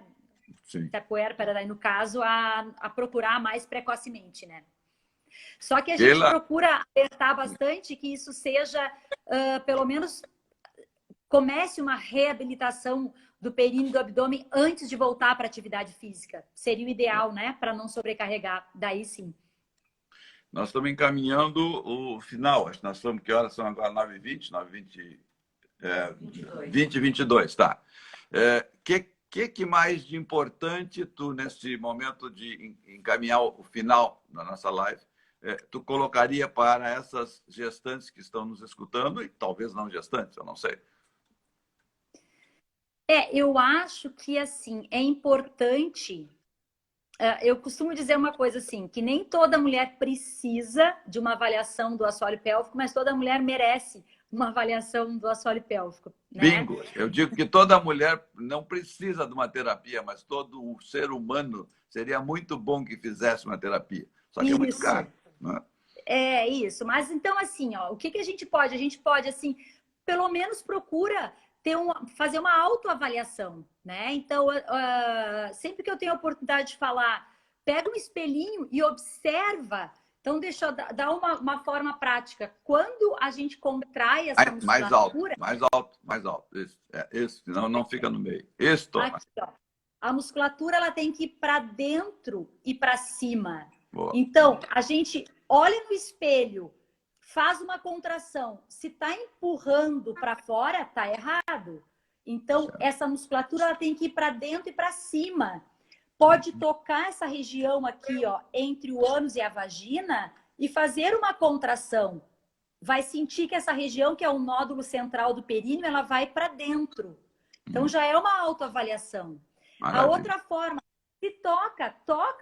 da puérpera, no caso, a procurar mais precocemente, né? Só que a gente procura alertar bastante que isso seja, pelo menos, comece uma reabilitação do períneo do abdômen antes de voltar para a atividade física. Seria o ideal, né, para não sobrecarregar. Daí sim. Nós estamos encaminhando o final. Acho que nós estamos, que horas são agora? 9h20, 9h20... 2022, tá. Que mais de importante tu, nesse momento de encaminhar o final da nossa live, tu colocaria para essas gestantes que estão nos escutando e talvez não gestantes, eu não sei. Eu acho que, assim, é importante... eu costumo dizer uma coisa assim, que nem toda mulher precisa de uma avaliação do assoalho pélvico, mas toda mulher merece uma avaliação do assoalho pélvico. Né? Bingo! Eu digo que toda mulher não precisa de uma terapia, mas todo ser humano seria muito bom que fizesse uma terapia. Só que é muito caro. Né? É isso. Mas então, assim, o que a gente pode? A gente pode, assim, pelo menos procura fazer uma autoavaliação, né? Então, sempre que eu tenho a oportunidade de falar, pega um espelhinho e observa. Então, deixa eu dar uma forma prática. Quando a gente contrai essa musculatura... Mais alto. Isso, senão não fica no meio. Isso, toma. Aqui, a musculatura ela tem que ir para dentro e para cima. Boa. Então, a gente olha no espelho, faz uma contração. Se está empurrando para fora, está errado. Então, essa musculatura ela tem que ir para dentro e para cima. Pode tocar essa região aqui, entre o ânus e a vagina e fazer uma contração. Vai sentir que essa região, que é o nódulo central do períneo, ela vai para dentro. Então, já é uma autoavaliação. A outra forma, se toca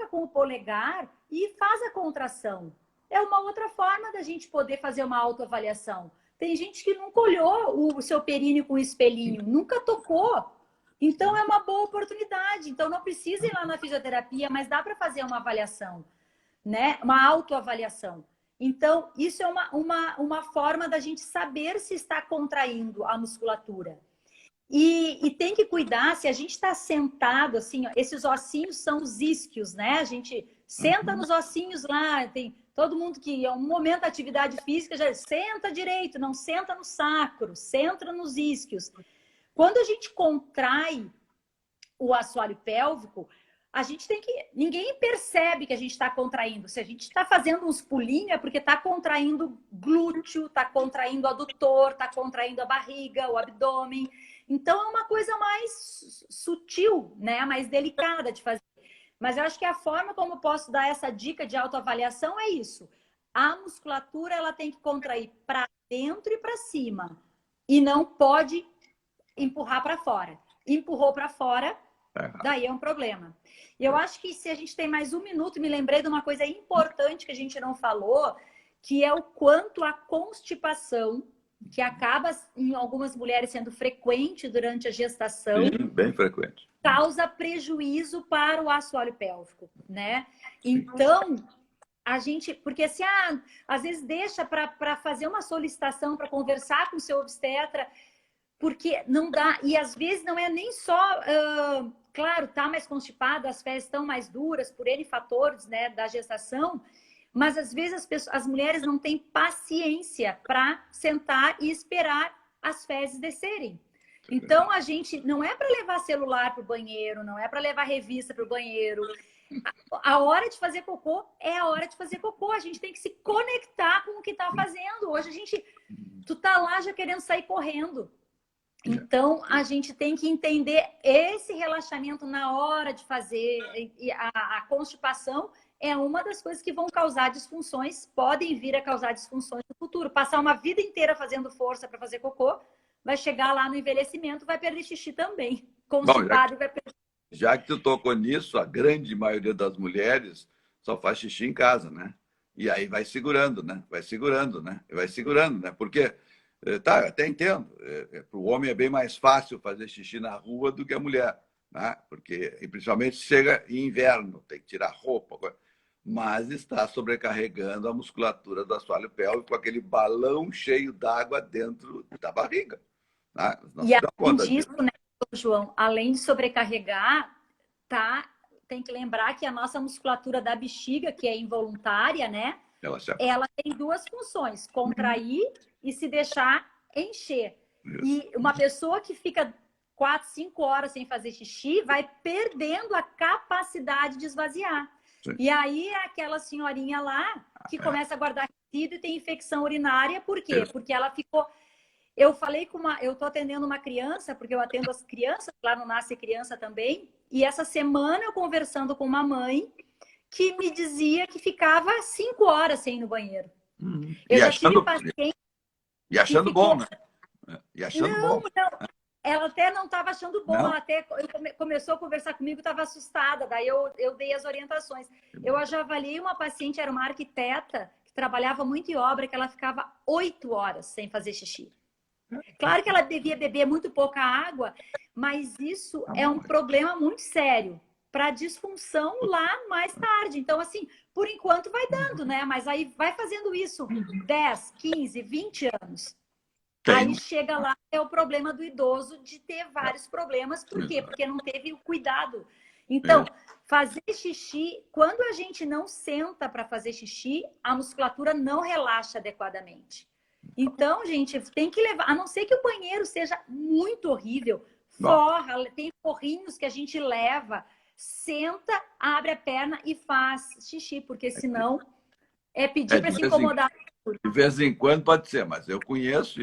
com o polegar e faz a contração. É uma outra forma da gente poder fazer uma autoavaliação. Tem gente que nunca olhou o seu períneo com o espelhinho, nunca tocou. Então, é uma boa oportunidade. Então, não precisa ir lá na fisioterapia, mas dá para fazer uma avaliação, né? Uma autoavaliação. Então, isso é uma forma da gente saber se está contraindo a musculatura. E tem que cuidar, se a gente está sentado, assim, ó, esses ossinhos são os isquios, né? A gente senta nos ossinhos lá, tem todo mundo que, em um momento da atividade física, já senta direito, não senta no sacro, senta nos isquios. Quando a gente contrai o assoalho pélvico, a gente tem que... Ninguém percebe que a gente está contraindo. Se a gente está fazendo uns pulinhos, é porque está contraindo glúteo, está contraindo o adutor, está contraindo a barriga, o abdômen. Então, é uma coisa mais sutil, né? Mais delicada de fazer. Mas eu acho que a forma como eu posso dar essa dica de autoavaliação é isso. A musculatura, ela tem que contrair para dentro e para cima. E não pode empurrar para fora. Empurrou para fora, daí é um problema. Eu acho que se a gente tem mais 1 minuto, me lembrei de uma coisa importante que a gente não falou, que é o quanto a constipação, que acaba em algumas mulheres sendo frequente durante a gestação. Sim, bem frequente. Causa prejuízo para o assoalho pélvico, né? Então, a gente... Porque assim, às vezes deixa para fazer uma solicitação, para conversar com o seu obstetra, porque não dá... E às vezes não é nem só... claro, tá mais constipada, as fezes estão mais duras, por N fatores, né, da gestação... Mas, às vezes, as mulheres não têm paciência para sentar e esperar as fezes descerem. Então, a gente não é para levar celular para o banheiro, não é para levar revista para o banheiro. A hora de fazer cocô é a hora de fazer cocô. A gente tem que se conectar com o que está fazendo. Hoje, tu tá lá já querendo sair correndo. Então, a gente tem que entender esse relaxamento na hora de fazer. E a constipação é uma das coisas que vão causar disfunções, podem vir a causar disfunções no futuro. Passar uma vida inteira fazendo força para fazer cocô, vai chegar lá no envelhecimento, vai perder xixi também. Constipado, vai perder. Já que tu tocou nisso, a grande maioria das mulheres só faz xixi em casa, né? E aí vai segurando, né? Vai segurando, né? Vai segurando, né? Porque, tá, eu até entendo, para o homem é bem mais fácil fazer xixi na rua do que a mulher, né? Porque, e principalmente, chega em inverno, tem que tirar roupa, mas está sobrecarregando a musculatura do assoalho pélvico com aquele balão cheio d'água dentro da barriga. Né? E além disso, né, João, além de sobrecarregar, tem que lembrar que a nossa musculatura da bexiga, que é involuntária, né? Ela tem 2 funções, contrair e se deixar encher. Isso. E uma pessoa que fica 4, 5 horas sem fazer xixi vai perdendo a capacidade de esvaziar. Sim. E aí é aquela senhorinha lá que começa a guardar resíduo e tem infecção urinária. Por quê? Porque ela ficou... Eu falei com eu tô atendendo uma criança, porque eu atendo as crianças, lá no Nasce Criança também, e essa semana eu conversando com uma mãe que me dizia que ficava 5 horas sem ir no banheiro. Eu já tive paciente... E achando bom, né? E achando bom. Não. Ela até não estava achando bom, ela até começou a conversar comigo, estava assustada, daí eu dei as orientações. Eu já avaliei uma paciente, era uma arquiteta, que trabalhava muito em obra, que ela ficava 8 horas sem fazer xixi. Claro que ela devia beber muito pouca água, mas isso é um problema muito sério para disfunção lá mais tarde. Então, assim, por enquanto vai dando, né? Mas aí vai fazendo isso 10, 15, 20 anos. Aí chega lá, é o problema do idoso de ter vários problemas. Por quê? Porque não teve o cuidado. Então, fazer xixi, quando a gente não senta para fazer xixi, a musculatura não relaxa adequadamente. Então, gente, tem que levar, a não ser que o banheiro seja muito horrível, forra, tem forrinhos que a gente leva, senta, abre a perna e faz xixi, porque senão é pedir para se incomodar. De vez em quando pode ser, mas eu conheço,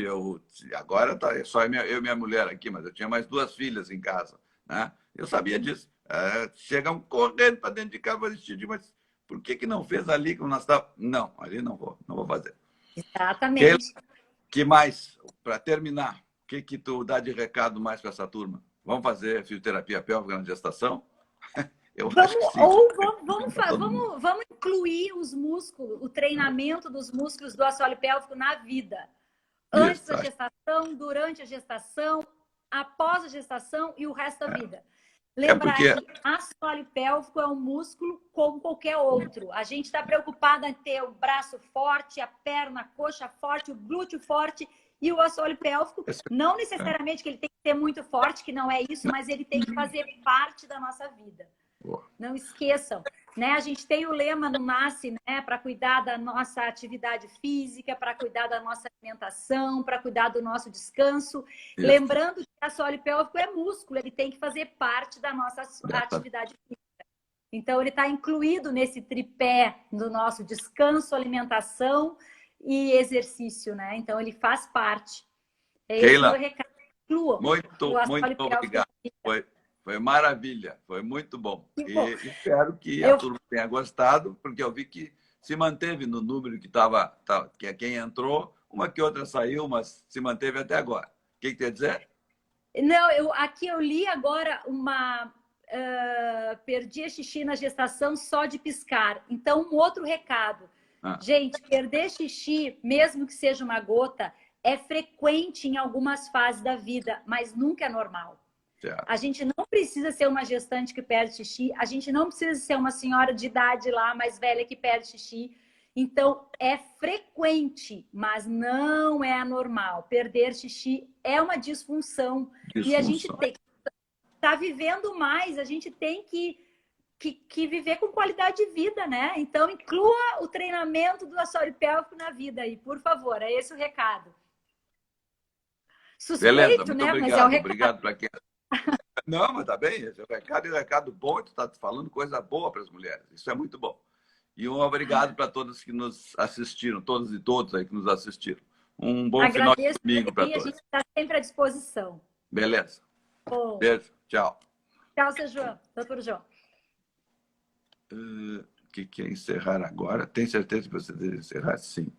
agora tá só eu e minha mulher aqui, mas eu tinha mais 2 filhas em casa, né? Eu sabia disso. Chegam correndo para dentro de casa para assistir, mas por que não fez ali como nós estávamos? Não, ali não vou fazer. Exatamente. Que mais, para terminar, o que tu dá de recado mais para essa turma? Vamos fazer fisioterapia pélvica na gestação? Vamos incluir os músculos, o treinamento dos músculos do assoalho pélvico na vida. Antes Isso, da gestação, durante a gestação, após a gestação e o resto da vida. Lembrar porque... que assoalho pélvico é um músculo como qualquer outro. A gente está preocupada em ter o braço forte, a perna, a coxa forte, o glúteo forte e o assoalho pélvico. Não necessariamente que ele tem que ser muito forte, que não é isso, mas ele tem que fazer parte da nossa vida. Não esqueçam, né? A gente tem o lema no NASCE, né? Para cuidar da nossa atividade física, para cuidar da nossa alimentação, para cuidar do nosso descanso. Isso. Lembrando que o assoalho pélvico é músculo, ele tem que fazer parte da nossa atividade física. Então, ele está incluído nesse tripé do nosso descanso, alimentação e exercício, né? Então, ele faz parte. Keila, muito obrigado. Foi maravilha, foi muito bom. E espero que a turma tenha gostado, porque eu vi que se manteve no número que estava, que quem entrou, uma que outra saiu, mas se manteve até agora. O que quer dizer? Não, aqui eu li agora uma... perdi a xixi na gestação só de piscar. Então, um outro recado. Gente, perder xixi, mesmo que seja uma gota, é frequente em algumas fases da vida, mas nunca é normal. A gente não precisa ser uma gestante que perde xixi, a gente não precisa ser uma senhora de idade lá, mais velha, que perde xixi. Então, é frequente, mas não é anormal. Perder xixi é uma disfunção. E a gente está vivendo mais, a gente tem que viver com qualidade de vida, né? Então, inclua o treinamento do assoalho pélvico na vida aí, por favor. É esse o recado. Suspeito, beleza, muito né? Obrigado, mas é o recado. Obrigado para quem... Não, mas tá bem, esse é o recado e um recado bom, tu está falando coisa boa para as mulheres, isso é muito bom. E um obrigado para todos que nos assistiram, todos e todas aí que nos assistiram. Um bom final de domingo para todos. A gente está sempre à disposição. Beleza. Bom. Beijo, tchau. Tchau, seu João, doutor João. O que é encerrar agora? Tem certeza que você deve encerrar? Sim.